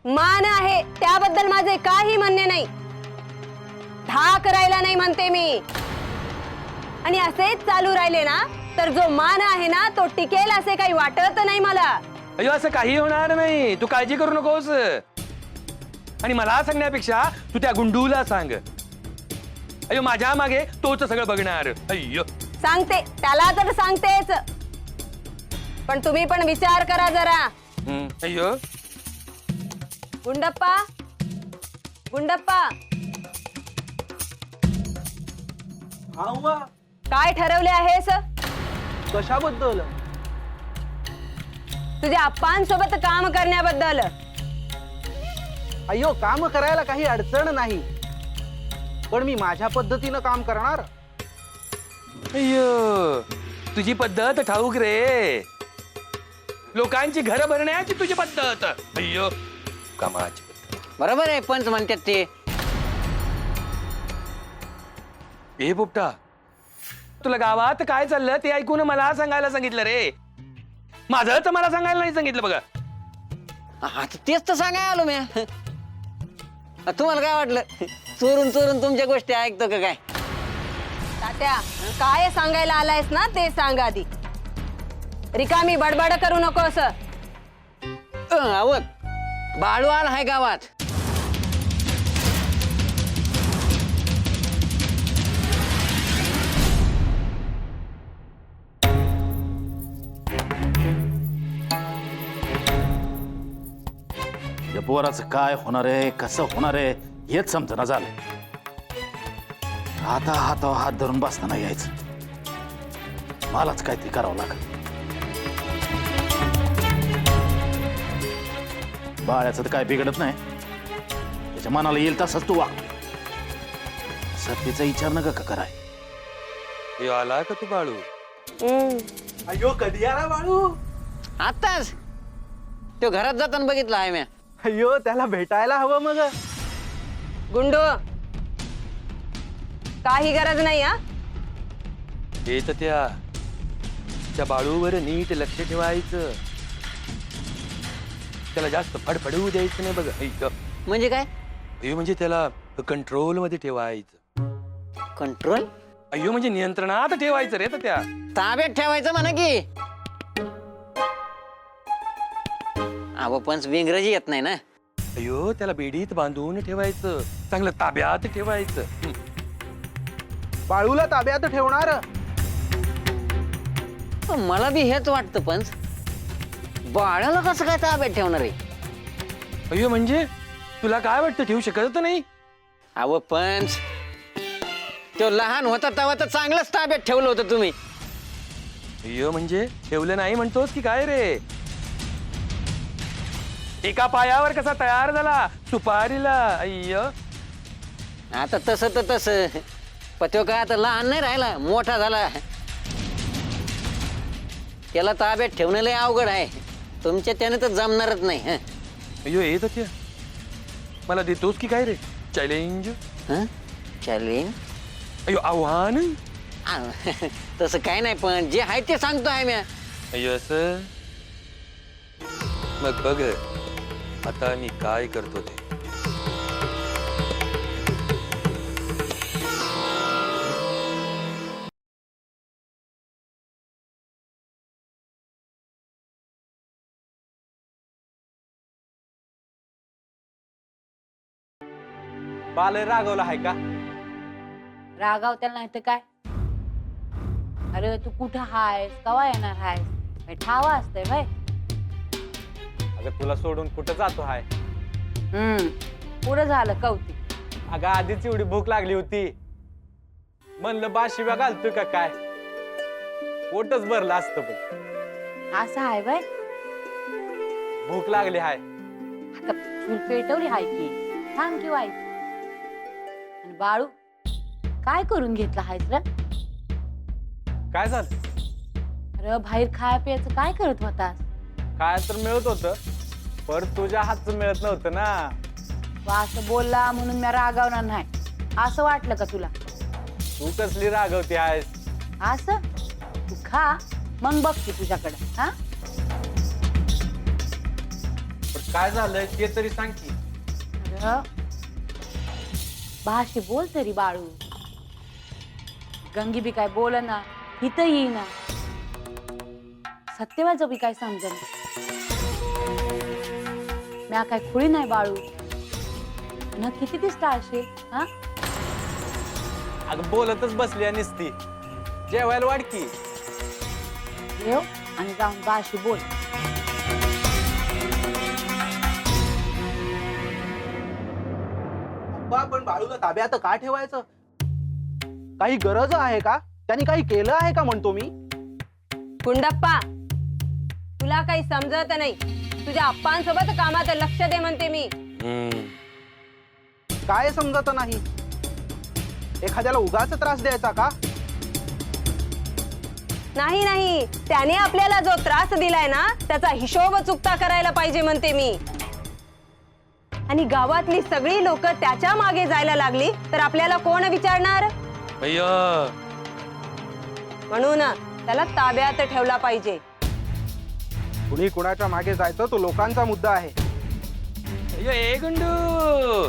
मान आहे त्याबद्दल माझे काही म्हणणे नाही. धाक राहिला नाही म्हणते मी. आणि असेच चालू राहिले ना तर जो मान आहे ना तो टिकेल असे काही वाटत नाही मला. अय्यो असं काही होणार नाही. तू काळजी करू नकोस. आणि मला सांगण्यापेक्षा तू त्या गुंडूला सांग. अय्यो माझ्या मागे तोच सगळं बघणार. अय्यो सांगते त्याला तर सांगतेच, पण तुम्ही पण विचार करा जरा. अय्यो गुंडप्पा गुंडप्पा काय ठरवले आहेस? कशाबद्दल? तुझ्या आप्पांसोबत काम करण्याबद्दल. अय्यो काम करायला काही अडचण नाही, पण मी माझ्या पद्धतीनं काम करणार. अय्यो तुझी पद्धत ठाऊक रे. लोकांची घरं भरण्याची तुझी पद्धत. अय्यो कामाची. बरोबर आहे पंच म्हणतात ते. ए पोपटा, तुला गावात काय चाललं ते ऐकून मला सांगायला सांगितलं रे. माझं तर मला सांगायला नाही सांगितलं बघा. आता तेच तर सांगाय आलो मी. तुम्हाला काय वाटलं चोरून चोरून तुमच्या गोष्टी ऐकतो का काय? तात्या काय सांगायला आलायस ना ते सांग आधी. रिकामी बडबड करू नकोस. आवत बाळू आला आहे गावात. या पोराचं काय होणार आहे, कसं होणार आहे हेच समजना झालं. आता हातावर हात धरून बसताना यायचं. मलाच काहीतरी करावं लागेल. बाळ्याचं तर काय बिघडत नाही. त्याच्या मनाला येईल तसंच तू वागतो. सत्तेचा विचार नका का कराय. हे आला का तू बाळू? अय्यो कधी आला बाळू? आताच तो घरात जाताना बघितला आहे मी. अय्यो त्याला भेटायला हवं मग. गुंडो काही गरज नाही हा. हे तर त्या बाळूवर नीट लक्ष ठेवायचं. त्याला जास्त फडफडवू द्यायचं नाही बघ. ऐक. म्हणजे काय अय्यो म्हणजे त्याला कंट्रोल मध्ये ठेवायचं. कंट्रोल अय्यो म्हणजे नियंत्रणात ठेवायचं रे. तर त्या ताब्यात ठेवायचं म्हणा की. अहो पण इंग्रजी येत नाही ना. अय्यो त्याला बेडीत बांधून ठेवायचं. चांगलं ताब्यात ठेवायचं. बाळूला ताब्यात ठेवणार. पण मला बी हेच वाटतं पण बाळाला कसं काय ताब्यात ठेवणार आहे. अय्यो म्हणजे तुला काय वाटतं ठेवू शकत नाही. अहो पंच तो लहान होता तेव्हा तर चांगलंच ताब्यात ठेवलं होतं तुम्ही. अय्यो म्हणजे ठेवलं नाही म्हणतोस की काय रे. एका पायावर कसा तयार झाला सुपारीला. अय्यो आता तसं तर तसं पण तो काय आता लहान नाही राहिला मोठा झाला. त्याला ताब्यात ठेवणं लय अवघड आहे. तुमच्या त्याने तर जमणारच नाही. हं? अय्यो येत त्या मला देतोस की काय रे चॅलेंज. हं? चॅलेंज अय्यो आव्हान. तसं काय नाही पण जे आहे ते सांगतो आहे मी. अय्यो असं मग बघ आता मी काय करतो ते. बाल रागवला आहे का? रागावत्याला नाही तर काय. अरे तू कुठं हायस कवा येणार हायस ठावा असतंय भाई. अगं तुला सोडून कुठं जातो हाय? पुढं झालं कौतिक. अगं आधीच एवढी भूक लागली होती. म्हणलं बाशिव्या घालतोय का काय? पोटच भरलं असतं पण असं आहे भाई. भूक लागली हाय. आता चूल पेटवली हाय की थांब की व्हायचं. आणि बाळू काय करून घेतलं हायस रे? काय झालं? अरे बाहेर खाया प्यायचं काय करत होतास? काय तर मिळत होतं पण तुझ्या हातचं मिळत नव्हतं ना. तू असं बोलला म्हणून मी रागावणार नाही असं वाटलं का तुला? तू कसली रागवती आहेस? असं तू खा मग बघ की तुझ्याकडे. हा पण काय झालंय ते तरी सांग की. अरे भाषे बोल तरी बाळू. गंगी बी काय बोल ना इथं येईना. सत्यवाचं बी काय समजेना. म्या काय खुळी नाही बाळू. न किती दिसता असे. हा अगं बोलतच बसली आणि ती जेवायला वाढकी. येऊ आणि जाऊन बाशी बोल. पण बाळूला ताब्यात का ठेवायचं? काही गरज आहे का? त्यांनी काही केलं आहे का म्हणतो मी. गुंडप्पा तुला काही समजत नाही. तुझ्या अप्पांसोबत कामात लक्ष दे म्हणते मी. काय समजत नाही? एखाद्याला उगाच त्रास द्यायचा का? नाही नाही त्याने आपल्याला जो त्रास दिलाय ना त्याचा हिशोब चुकता करायला पाहिजे म्हणते मी. आणि गावातली सगळी लोक त्याच्या मागे जायला लागली तर आपल्याला कोण विचारणार? म्हणून त्याला ताब्यात ठेवला पाहिजे. कुणी कुणाच्या मागे जायचं तो लोकांचा मुद्दा आहे. अय्यो ए गुंडू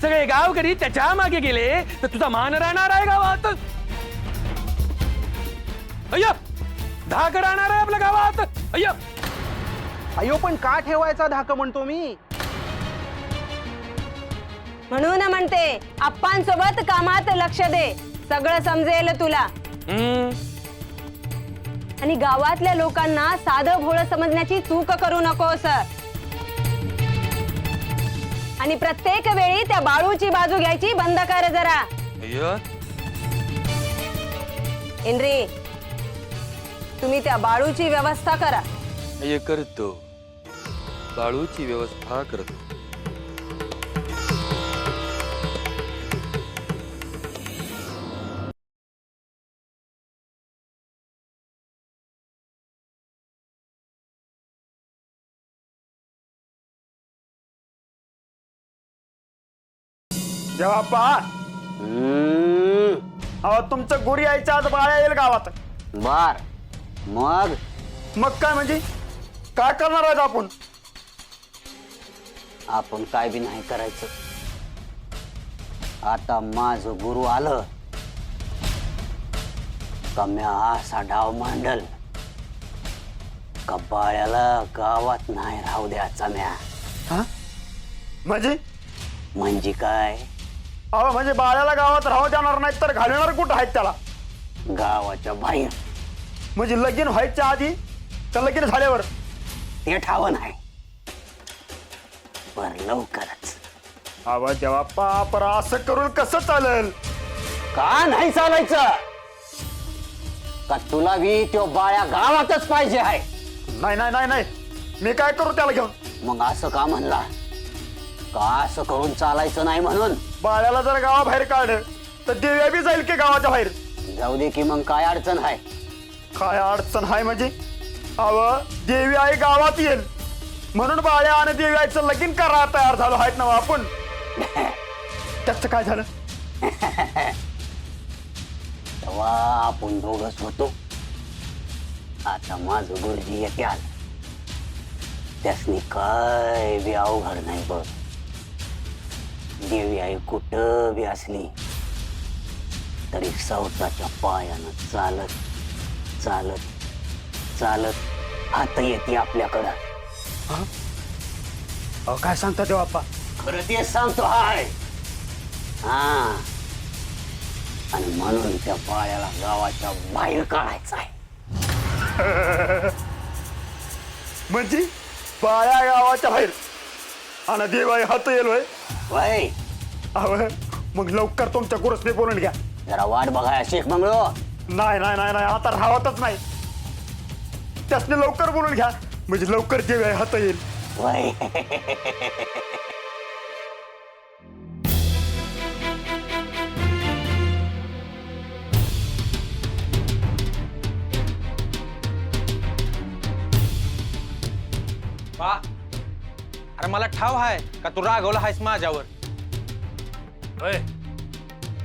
सगळे गावकरी त्याच्या मागे गेले तर तुझा मान राहणार आहे गावात. अय्यो धाक राहणार आहे आपल्या गावात. अय्यो अयो पण का ठेवायचा धाक म्हणतो मी. म्हणून म्हणते अप्पांसोबत कामात लक्ष दे. सगळं समजेल तुला. आणि गावातल्या लोकांना साधं भोळं समजण्याची चूक करू नकोस. आणि प्रत्येक वेळी त्या बाळूची बाजू घ्यायची बंद कर जरा. अय्यो हेनरी तुम्ही त्या बाळूची व्यवस्था करा. अय्यो करतो. बाळूची व्यवस्था करतो. जेव्हा अहो तुमचं गुरी यायच्या आज बाळ्या येईल गावात. बर मग मग काय म्हणजे काय करणार आहेत आपण? आपण काय बी नाही करायचं. आता माझं गुरु आलं का म्या असा डाव मांडल का बाळ्याला गावात नाही राहू द्यायचा म्या. म्हणजे काय? अहो म्हणजे बाळ्याला गावात राहू देणार नाही तर घालणार कुठं आहेत त्याला? गावाच्या बाहेर. म्हणजे लगीन व्हायच्या आधी तर लगीन झाल्यावर? ते ठाव नाही पर लवकरच. अहो जेव्हा पापर असं करून कसं चालेल? का नाही चालायचं? का तुला बी तो बाळ्या गावातच पाहिजे आहे? नाही नाही नाही नाही, मी काय करू त्याला घेऊन? मग असं का म्हणला? का असं करून चालायचं नाही म्हणून? बाळ्याला जर गावाबाहेर काढलं तर देव्या बी जाईल की गावाच्या बाहेर? जाऊ दे की मग काय अडचण आहे? काय अडचण आहे म्हणजे? अव देवी आई गावात येईल म्हणून बाळ्या आणि देवी आईचं लगीन करा तयार झालो आहेत ना आपण. त्याचं काय झालं? तेव्हा आपण दोघच होतो. आता माझं गुरुजी येते आल. त्यासनी काय बी अवघड नाही बघ. देवी आई कुठं बी असली तरी सवताच्या पायानं चालत चालत चालत आता येते आपल्याकडं. अहो काय सांगता ते बाप्पा? खरं तेच सांगतो हाय. हा आणि म्हणून त्या बाळ्याला गावाच्या बाहेर काढायचं आहे. म्हणजे बाळ्या गावाच्या बाहेर आणि देवाई हात येईल होय? वय अहो मग लवकर तुमच्या गुरुसने बोलून घ्या. जरा वाट बघाय शेख मंगळो. नाही नाही नाही नाही, आता राहतच नाही. त्यासने लवकर बोलून घ्या म्हणजे लवकर देवाई हात येईल. वय बा अरे मला ठाव आहे का तू रागवला आहेस माझ्यावर? होय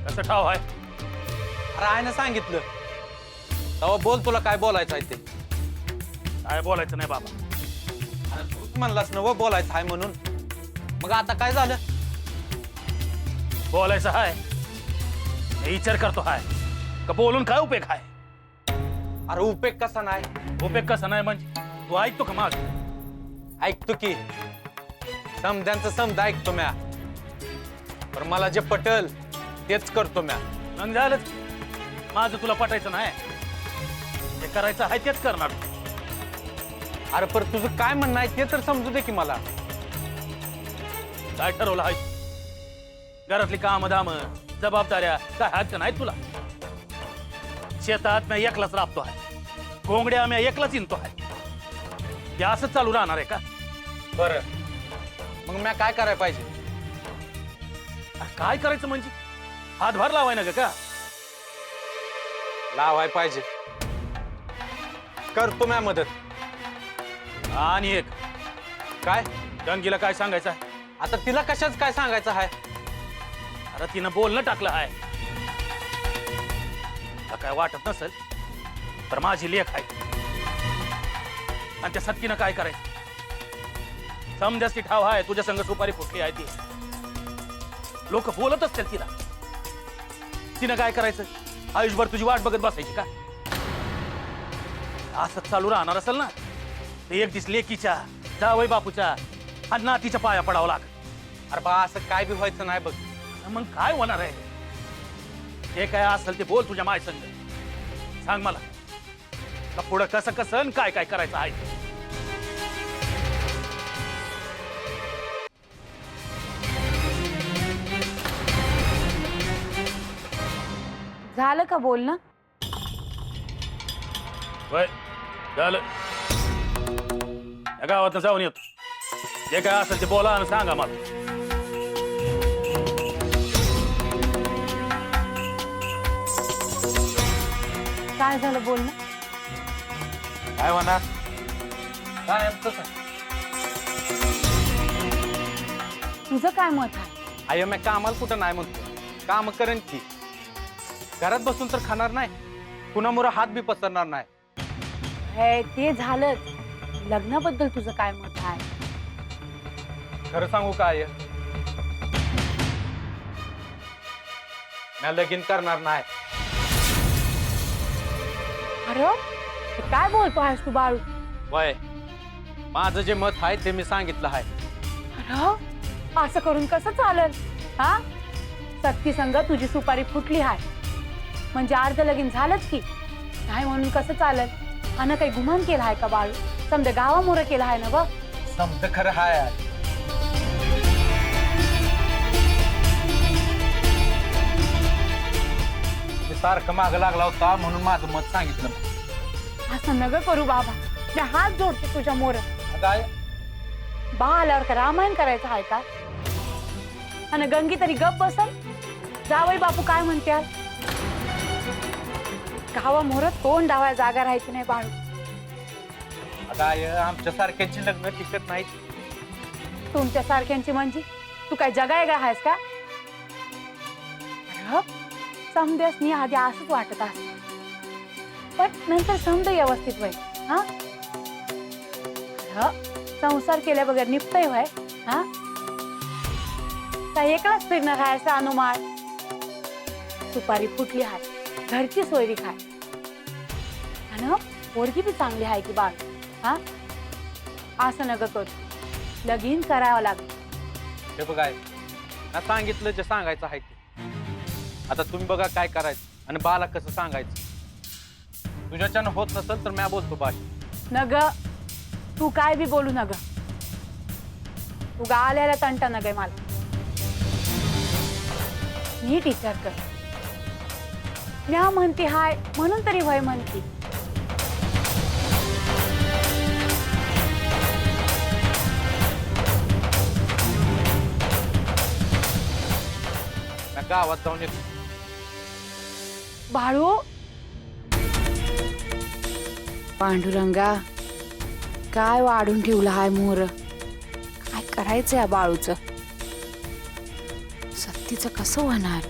कसं ठाव आहे? अरे आहे ना सांगितलं तेव्हा बोल तुला काय बोलायचं आहे ते. काय बोलायचं नाही बाबा. अरे तूच म्हणलास ना व बोलायचं आहे म्हणून. मग आता काय झालं? बोलायचं आहे मी विचार करतो हाय का बोलून काय उपयोग आहे? अरे उपयोग कसा नाही? उपयोग कसा नाही म्हणजे तू ऐकतो का माझ? ऐकतो की समद्यांचं समजा ऐकतो म्या. पण मला जे पटल तेच करतो म्या. मग झालंच. माझं तुला पटायचं नाही. जे करायचं आहे तेच करणार. अरे पण तुझं काय म्हणणं आहे ते तर समजू दे की मला. काय ठरवलं आहे? घरातली काम धाम जबाबदाऱ्या काय आहेत का नाही तुला? शेतात मी एकलाच राबतो आहे. कोंबड्या मी एकलाच इंतो आहे. हे असंच चालू राहणार आहे का? बरं मग म्या काय करायला पाहिजे? अरे काय करायचं म्हणजे हातभार लावाय ना ग का? लावाय पाहिजे. करतो म्या मदत. आणि एक काय? गंगीला काय सांगायचं आहे? आता तिला कशाच काय सांगायचं आहे? अरे तिनं बोलणं टाकलं आहे. काय वाटत नसेल तर माझी लेख आहे आणि त्या सत्तीनं काय करायचं? समजाच ती ठाव आहे तुझ्या संग सुपारी फुटली आहे ती. लोक बोलत असतील तिला. तिनं काय करायचं? आयुष्यभर तुझी वाट बघत बसायची का? असंच चालू राहणार असेल ना ते एक दिवस लेकीच्या जावई बापूच्या आणि नातीच्या पाया पडावं लागत. अरे बा असं काय बी व्हायचं नाही बघ. मग काय होणार आहे? हे काय असेल ते बोल तुझ्या माय संग. सांग मला का पुढं कसं कसं आणि काय काय करायचं आहे? झालं का बोलणं? होय झालं. या गावात जाऊन येतो. जे काय असेल ते बोला आणि सांगा मला. काय झालं बोलणं? काय होणार? काय तसं? तुझं काय मत आहे? आय मी कामाला कुठं नाही म्हणतो. काम करेन की घरात बसून तर खाणार नाही, कुणामुळे हात बी पसरणार नाही. हे ते झालंच. लग्नाबद्दल तुझं काय मत आहे? खरं सांगू काय, मी लगीन करणार नाही. अरे हे काय बोलतो आहेस तू बाळू? वय माझं जे मत आहे ते मी सांगितलं आहे. अरे असं करून कसं चालेल? हा, सक्ती संग तुझी सुपारी फुटली आहे म्हणजे अर्ध लगीन झालंच की नाही म्हणून कसं चालेल? आणि काही गुमान केला आहे का बाळू? समजा गावामुळे केला आहे ना बघ. समज खरं हाय. मी सारखं माग लागला होता म्हणून माझं मत सांगितलं. असं नग करू बाबा, मी हात जोडते तुझ्या मोर. काय बा आल्यावर का रामायण करायचं आहे का? आणि गंगी तरी गप बसल. जावई बापू काय म्हणतात? गावा मोर तोंड डावाय जागा राहायची नाही बाळू. काय आमच्या सारख्यांची लग्न टिकत नाहीत. तुमच्या सारख्यांची म्हणजे तू काय जगायगा आहेस का? समद्यासनी आधी असंच वाटत असत पण नंतर समज व्यवस्थित व्हाय. हा, संसार केल्या बगैर निपतय व्हाय. हा, काय एकलाच फिरणार आहे असं अनुमान? सुपारी फुटली आहे, घरची सोयरी खाय आणि पोरगी बी चांगली आहे की बाळ. हा, असं नका करू, लगीन करावं लागेल. हे बघाय ना, सांगितलं जे सांगायचं आहे ते. आता तुम्ही बघा काय करायचं आणि बाला कसं सांगायचं. तुझ्याच्यानं होत नसेल तर मी बोलतो बाश. नग तू काय बी बोलू नग. तू गा आल्याला तंटा नग मला. नीट विचार कर. म्या म्हणती हाय म्हणून तरी वय म्हणती. मी गावात जाऊन येतो. बाळू, पांडुरंगा काय वाढून ठेवलं हाय मोर? काय करायचं या बाळूचं? सत्तीचं कसं होणार?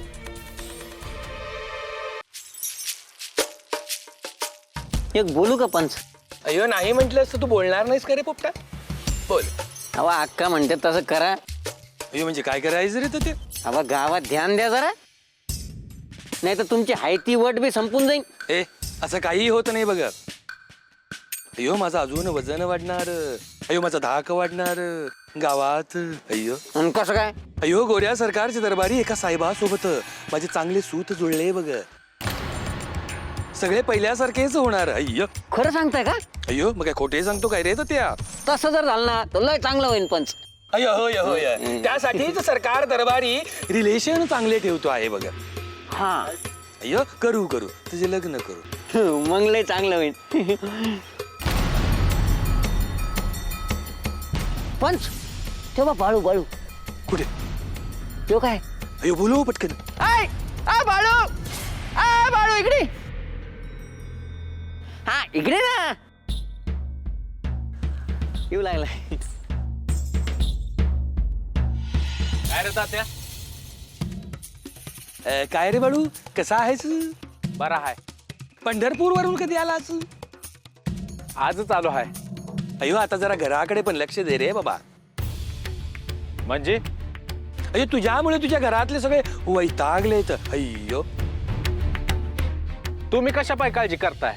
एक बोलू का पंच? अयो नाही म्हटलंस तर तू बोलणार नाहीस का रे पोपटा? बोल. अवा अक्का म्हणते तसं करा. अयो म्हणजे काय करायचं रे तू ते? अवा गावात ध्यान द्या जरा, नाही तर तुमची हायती वट बी संपून जाईल. ए असं काही होत नाही बघ. अयो माझं अजून वजन वाढणार, अयो माझा धाक वाढणार गावात. अय्यो आणि कसं काय? अयो गोऱ्या सरकारच्या दरबारी एका साहेबासोबत माझे चांगले सूत जुळले बघ. सगळे पहिल्यासारखेच होणार. अय्यो खरं सांगताय का? अय्यो मग काय खोटे सांगतो काय रे? तर त्या तसं जर झालं ना तर लय चांगलं होईल पंच. अय्यो होय होय, त्यासाठीच सरकार दरबारी रिलेशन चांगले ठेवतो आहे बघ. हा, अय्यो करू करू तुझे लग्न करू. मग लय चांगलं होईल. पंच तेव्हा बाळू बाळू कुठे? तो काय? अय्यो बोलू पटकन. आय आ बाळू, आ बाळू इकडे. हा इकडे ना. येऊ लागला. काय रे तात्या? काय रे बाळू कसा आहेस? बरा हाय. पंढरपूर वरून कधी आलास? आजच आलो हाय. अय्यो आता जरा घराकडे पण लक्ष दे रे बाबा. म्हणजे अय्यो तुझ्यामुळे तुझ्या घरातले सगळे वैतागलेत. अय्यो तुम्ही कशा पाय काळजी करताय?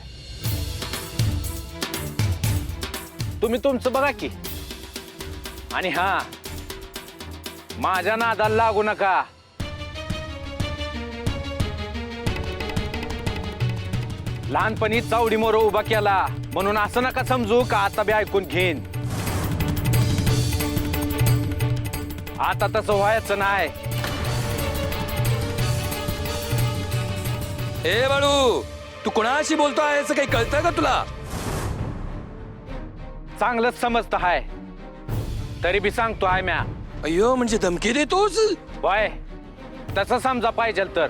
तुम्ही तुमचं बघा की. आणि हा, माझ्या नादाला लागू नका. लहानपणी चावडी मोर उभा केला म्हणून असं नका समजू का आता बी ऐकून घेईन. आता तसं व्हायचं नाही. ए बाळू तू कोणाशी बोलतो आहेस काही कळतं का तुला? चांगलंच समजत हाय तरी बी सांगतो आहे म्या. अय्यो म्हणजे धमकी देतोस? वय तसं समजा पाहिजे तर.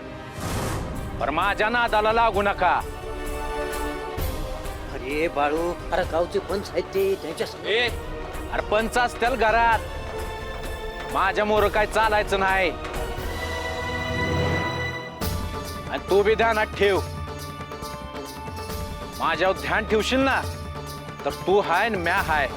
पण माझ्या नादाला लागू नका. अरे बाळू, अरे गावचे पंच आहेत ते, त्यांच्या ए अरे पंच असतील घरात. माझ्या मोर काय चालायचं नाही. आणि तू बी ध्यानात ठेव, माझ्यावर ध्यान ठेवशील ना तर तू हाय न म्या हाय.